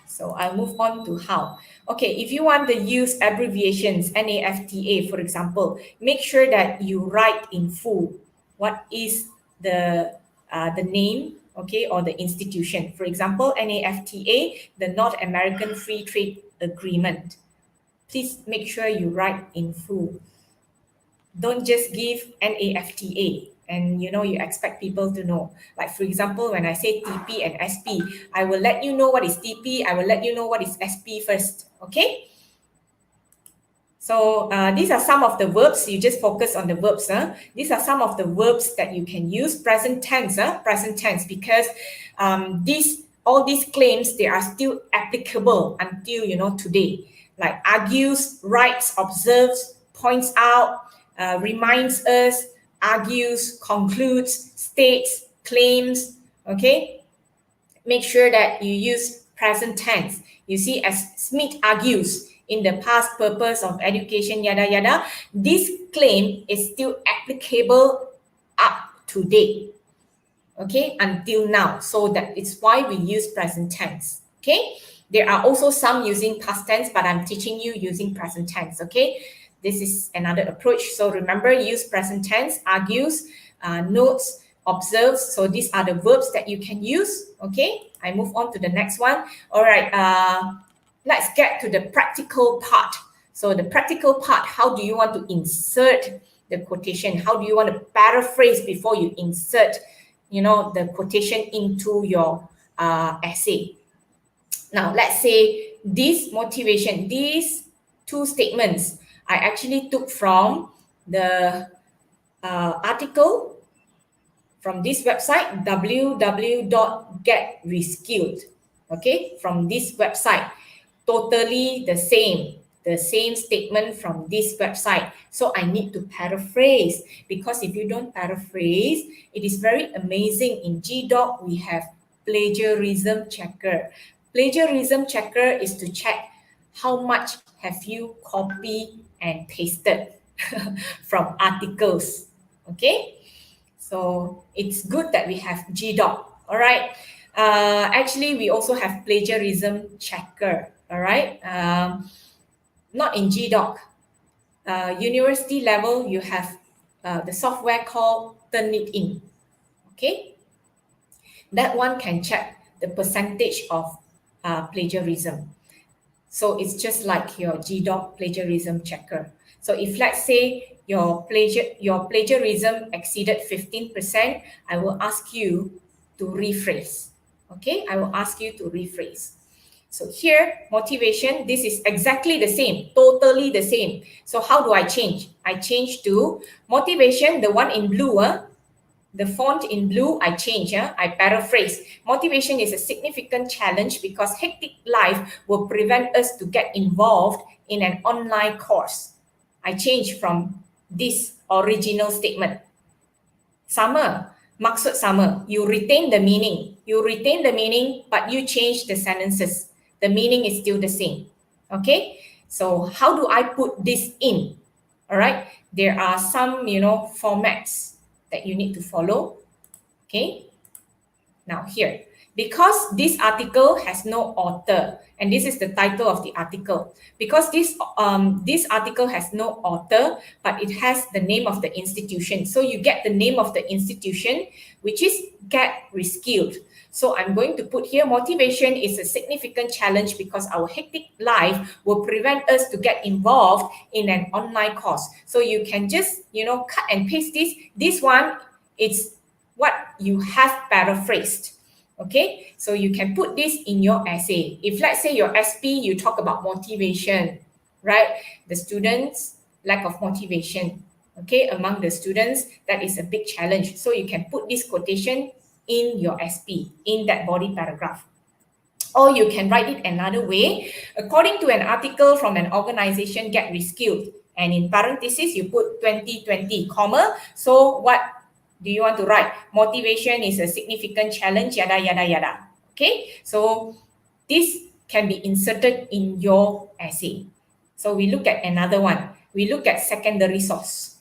So I'll move on to how. Okay, if you want to use abbreviations, NAFTA, for example, make sure that you write in full what is the name, okay, or the institution. For example, NAFTA, the North American Free Trade Agreement. Please make sure you write in full. Don't just give NAFTA and you expect people to know. Like for example, when I say TP and SP, I will let you know what is TP, I will let you know what is SP first. Okay. So these are some of the verbs. You just focus on the verbs. These are some of the verbs that you can use. Present tense, present tense, because all these claims, they are still applicable until today. Like argues, writes, observes, points out, reminds us, argues, concludes, states, claims. Okay, make sure that you use present tense. You see, as Smith argues, in the past purpose of education, yada yada, this claim is still applicable up to date. Okay, until now. So that is why we use present tense. Okay, there are also some using past tense, but I'm teaching you using present tense. Okay, this is another approach. So remember, use present tense, argues, notes, observes. So these are the verbs that you can use. Okay, I move on to the next one. All right, let's get to the practical part. So the practical part, how do you want to insert the quotation? How do you want to paraphrase before you insert the quotation into your essay? Now, let's say this motivation, these two statements, I actually took from the article from this website, www.getreskilled. Okay, from this website, totally the same statement from this website. So I need to paraphrase, because if you don't paraphrase, it is very amazing. In GDoc, we have plagiarism checker. Plagiarism checker is to check how much have you copied and pasted from articles. Okay, so it's good that we have GDoc. All right. Actually, we also have plagiarism checker, all right? Not in GDoc. University level, you have the software called Turnitin, okay? That one can check the percentage of plagiarism. So it's just like your GDoc plagiarism checker. So if let's say your plagiarism exceeded 15%, I will ask you to rephrase. Okay, I will ask you to rephrase. So here, motivation, this is exactly the same, totally the same. So how do I change? I change to motivation, the one in blue, the font in blue, I change, I paraphrase. Motivation is a significant challenge because hectic life will prevent us to get involved in an online course. I change from this original statement. Sama, maksud sama. You retain the meaning. You retain the meaning, but you change the sentences. The meaning is still the same. Okay? So how do I put this in? All right? There are some, formats that you need to follow. Okay, now here, because this article has no author, and this is the title of the article, because this article has no author, but it has the name of the institution. So you get the name of the institution, which is Get Reskilled. So I'm going to put here, motivation is a significant challenge because our hectic life will prevent us to get involved in an online course. So you can just, cut and paste this. This one, it's what you have paraphrased. Okay, so you can put this in your essay. If let's say your SP, you talk about motivation, right? The students' lack of motivation. Okay, among the students, that is a big challenge. So you can put this quotation in your SP, in that body paragraph. Or you can write it another way. According to an article from an organization, Get Reskilled, and in parentheses, you put 2020, comma. So what do you want to write? Motivation is a significant challenge, yada, yada, yada. Okay, so this can be inserted in your essay. So we look at another one. We look at secondary source.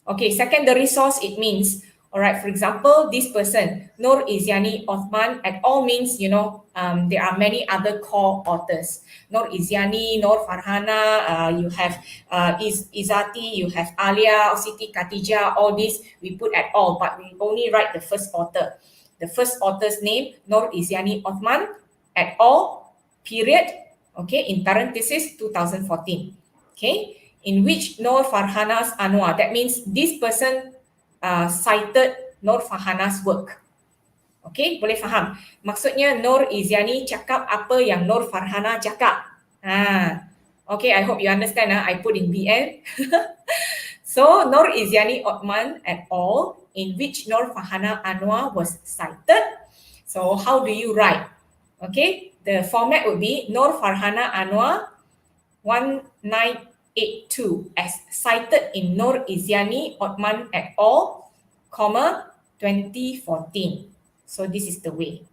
Okay, secondary source, it means, all right, for example, this person, Nur Izyani Othman, at all means, there are many other core authors. Nur Izyani, Nur Farhana, you have Izati, you have Alia, Siti Khatijah, all these we put at all, but we only write the first author. The first author's name, Nur Izyani Othman, at all, period, okay, in parenthesis, 2014, okay, in which Nur Farhana's Anwar, that means this person cited Nur Farhana's work. Okay, boleh faham? Maksudnya Nur Izyani cakap apa yang Nur Farhana cakap. Okay, I hope you understand. I put in BN. So, Nur Izyani Othman et al., in which Nur Farhana Anwar was cited. So, how do you write? Okay, the format would be Nur Farhana Anwar 1982 as cited in Nur Izyani Othman et al., comma, 2014. So this is the way.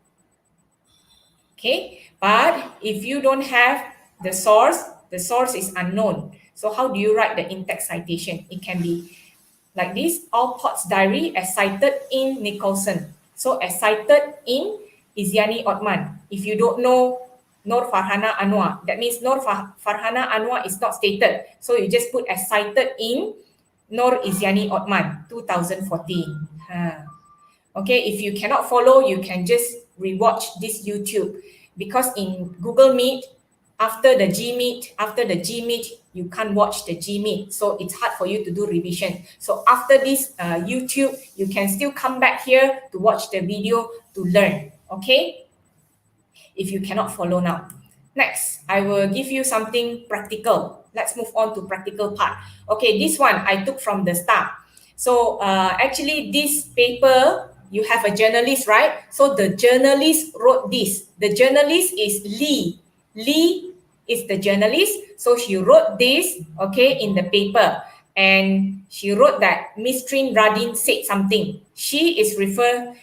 Okay, but if you don't have the source is unknown. So how do you write the in-text citation? It can be like this, all Potts diary as cited in Nicholson. So as cited in Izyani Othman. If you don't know Nur Farhana Anwar, that means Nur Farhana Anwar is not stated. So you just put as cited in Nur Izyani Othman, 2014. Okay, if you cannot follow, you can just rewatch this YouTube, because in Google Meet, after the Gmeet, you can't watch the Gmeet. So it's hard for you to do revision. So after this YouTube, you can still come back here to watch the video to learn. Okay, if you cannot follow now. Next, I will give you something practical. Let's move on to practical part. Okay, this one I took from the start. So actually this paper, you have a journalist, right? So the journalist wrote this. The journalist is Lee. Lee is the journalist. So she wrote this, okay, in the paper. And she wrote that Mistrin Radin said something. She is referred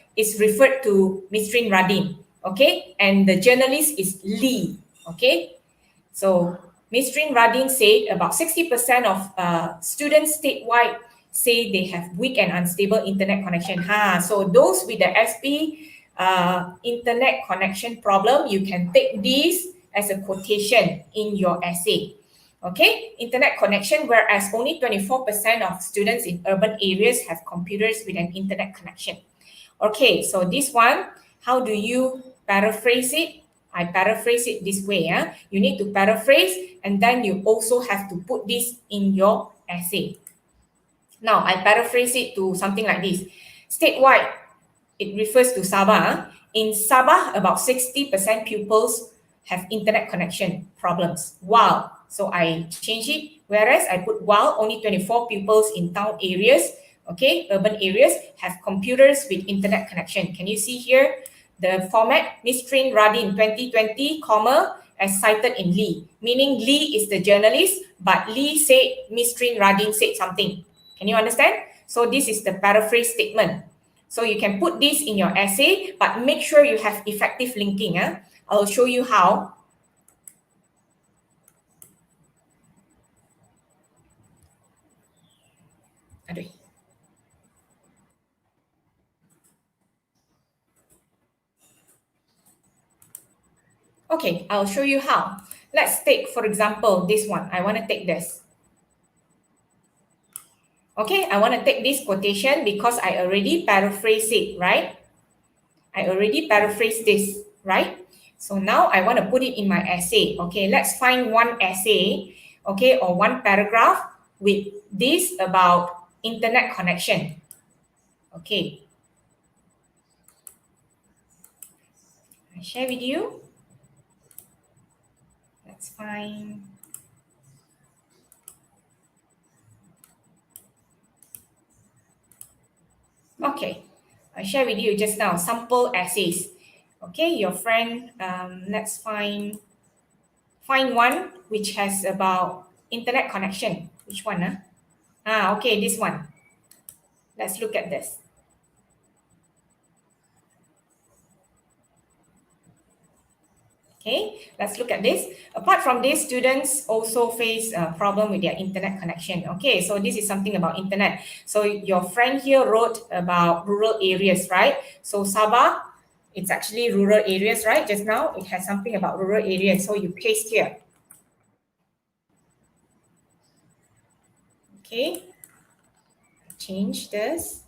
to Mistrin Radin, okay? And the journalist is Lee, okay? So Mistrin Radin said about 60% of students statewide say they have weak and unstable internet connection. So those with the SP, internet connection problem, you can take this as a quotation in your essay. Okay, internet connection, whereas only 24% of students in urban areas have computers with an internet connection. Okay, so this one, how do you paraphrase it? I paraphrase it this way. You need to paraphrase and then you also have to put this in your essay. Now, I paraphrase it to something like this. Statewide, it refers to Sabah. In Sabah, about 60% pupils have internet connection problems. While, so I change it, whereas I put while only 24 pupils in town areas, okay, urban areas have computers with internet connection. Can you see here the format? Miss Trin Radin 2020, comma, as cited in Lee. Meaning Lee is the journalist, but Lee said Miss Trin Radin said something. Can you understand? So this is the paraphrase statement. So you can put this in your essay, but make sure you have effective linking. I'll show you how. Aduh. Okay, I'll show you how. Let's take, for example, this one. I want to take this. Okay, I want to take this quotation because I already paraphrase it, right? I already paraphrased this, right? So now I want to put it in my essay. Okay, let's find one essay, okay, or one paragraph with this about internet connection. Okay. I share with you. That's fine. Okay, I share with you just now sample essays. Okay, your friend, let's find one which has about internet connection. Which one? Okay, this one. Let's look at this. Okay, let's look at this. Apart from this, students also face a problem with their internet connection. Okay, so this is something about internet. So your friend here wrote about rural areas, right? So Sabah, it's actually rural areas, right? Just now, it has something about rural areas. So you paste here. Okay, change this.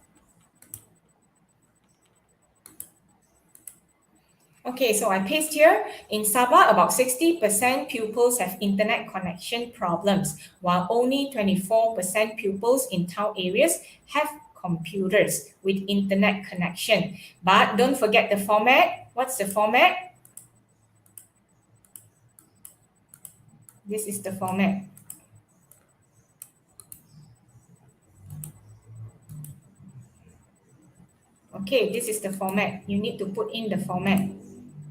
Okay, so I paste here. In Sabah, about 60% pupils have internet connection problems, while only 24% pupils in town areas have computers with internet connection. But don't forget the format. What's the format? This is the format. Okay, this is the format. You need to put in the format.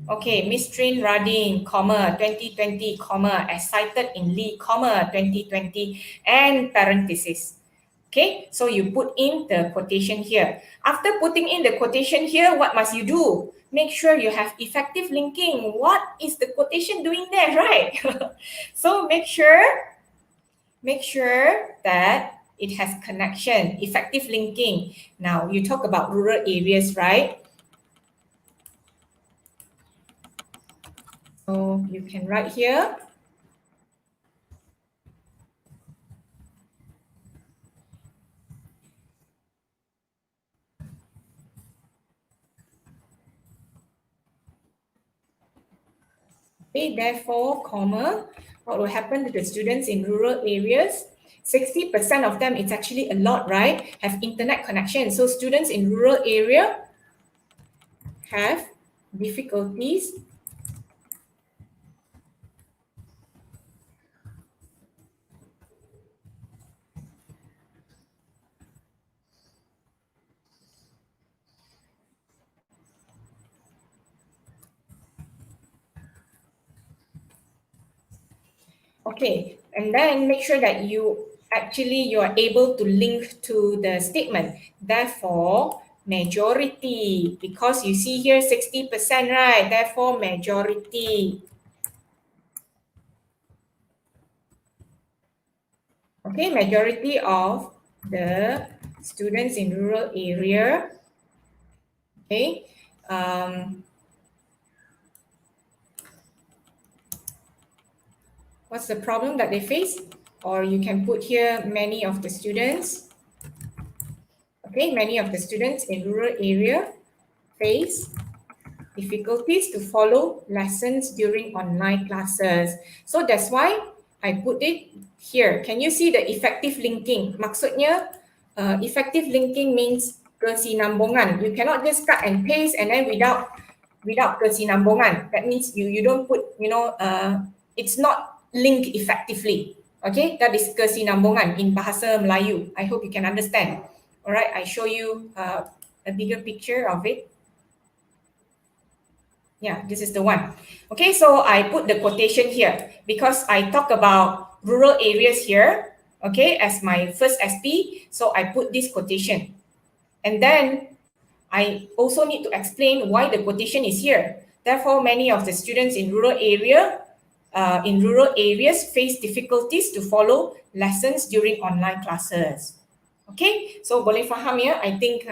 Okay, Miss Trin Radin, comma, 2020, comma, as cited in Lee, comma, 2020, and parenthesis. Okay, so you put in the quotation here. After putting in the quotation here, what must you do? Make sure you have effective linking. What is the quotation doing there, right? So make sure that it has connection, effective linking. Now, you talk about rural areas, right? So you can write here. Okay, therefore, comma, what will happen to the students in rural areas? 60% of them, it's actually a lot, right? Have internet connection. So students in rural area have difficulties Okay, and then make sure that you are able to link to the statement. Therefore, majority, because you see here 60%, right? Therefore, majority. Okay, majority of the students in rural area, okay, what's the problem that they face? Or you can put here many of the students. Okay, many of the students in rural area face difficulties to follow lessons during online classes. So that's why I put it here. Can you see the effective linking? Maksudnya, effective linking means kesinambungan. You cannot just cut and paste and then without kesinambungan. That means you don't put, it's not linked effectively. Okay, that is kesinambungan in bahasa Melayu. I hope you can understand. All right, I show you a bigger picture of it. Yeah, this is the one. Okay, so I put the quotation here because I talk about rural areas here, okay, as my first SP. So I put this quotation. And then I also need to explain why the quotation is here. Therefore, many of the students in rural areas face difficulties to follow lessons during online classes. Okay, so boleh faham ya? I think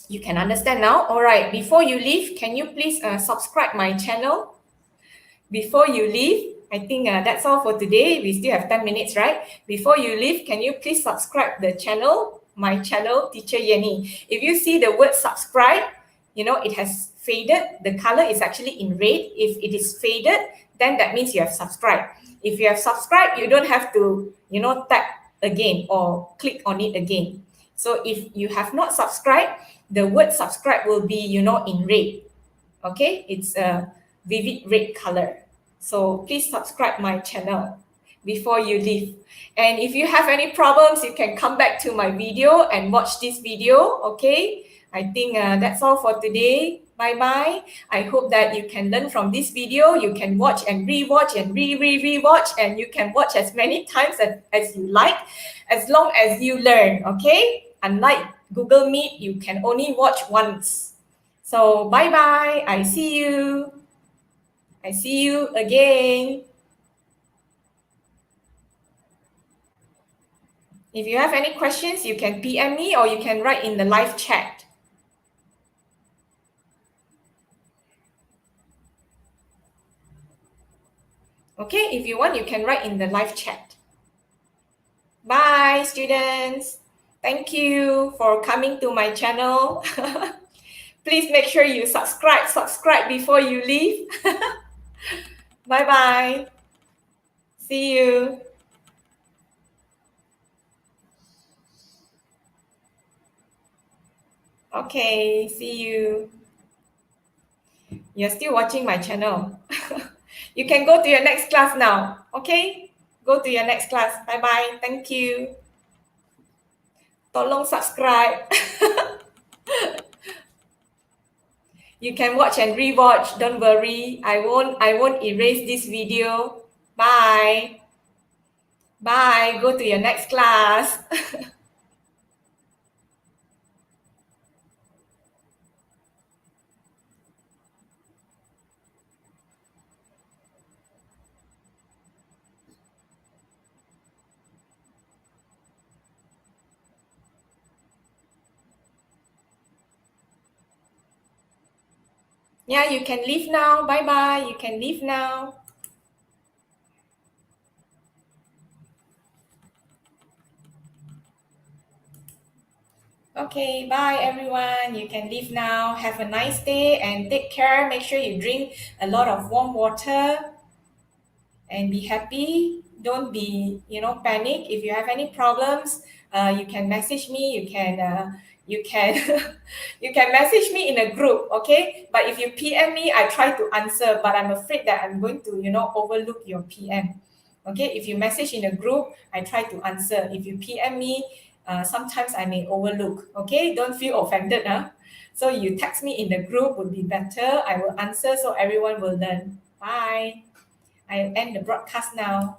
you can understand now. All right, before you leave, can you please subscribe my channel? Before you leave, I think that's all for today. We still have 10 minutes, right? Before you leave, can you please subscribe the channel, my channel, Teacher Yenny. If you see the word subscribe, it has faded. The color is actually in red. If it is faded, then that means you have subscribed. If you have subscribed, you don't have to, tap again or click on it again. So if you have not subscribed, the word subscribe will be, in red. Okay, it's a vivid red color. So please subscribe my channel before you leave. And if you have any problems, you can come back to my video and watch this video. Okay, I think that's all for today. Bye-bye. I hope that you can learn from this video. You can watch and rewatch and rewatch, and you can watch as many times as you like, as long as you learn. Okay, unlike Google Meet, you can only watch once. So bye-bye. I see you again. If you have any questions, you can PM me or you can write in the live chat. Okay, if you want, you can write in the live chat. Bye, students. Thank you for coming to my channel. Please make sure you subscribe before you leave. Bye-bye. See you. Okay, see you. You're still watching my channel. You can go to your next class now. Okay? Go to your next class. Bye-bye. Thank you. Tolong subscribe. You can watch and rewatch. Don't worry. I won't erase this video. Bye. Bye. Go to your next class. Yeah, you can leave now. Bye-bye. You can leave now. Okay, bye everyone. You can leave now. Have a nice day and take care. Make sure you drink a lot of warm water and be happy. Don't be, panic. If you have any problems, you can message me. You can you can message me in a group, okay? But if you PM me, I try to answer, but I'm afraid that I'm going to, overlook your PM. Okay, if you message in a group, I try to answer. If you PM me, sometimes I may overlook. Okay, don't feel offended, huh? So you text me in the group would be better. I will answer so everyone will learn. Bye. I end the broadcast now.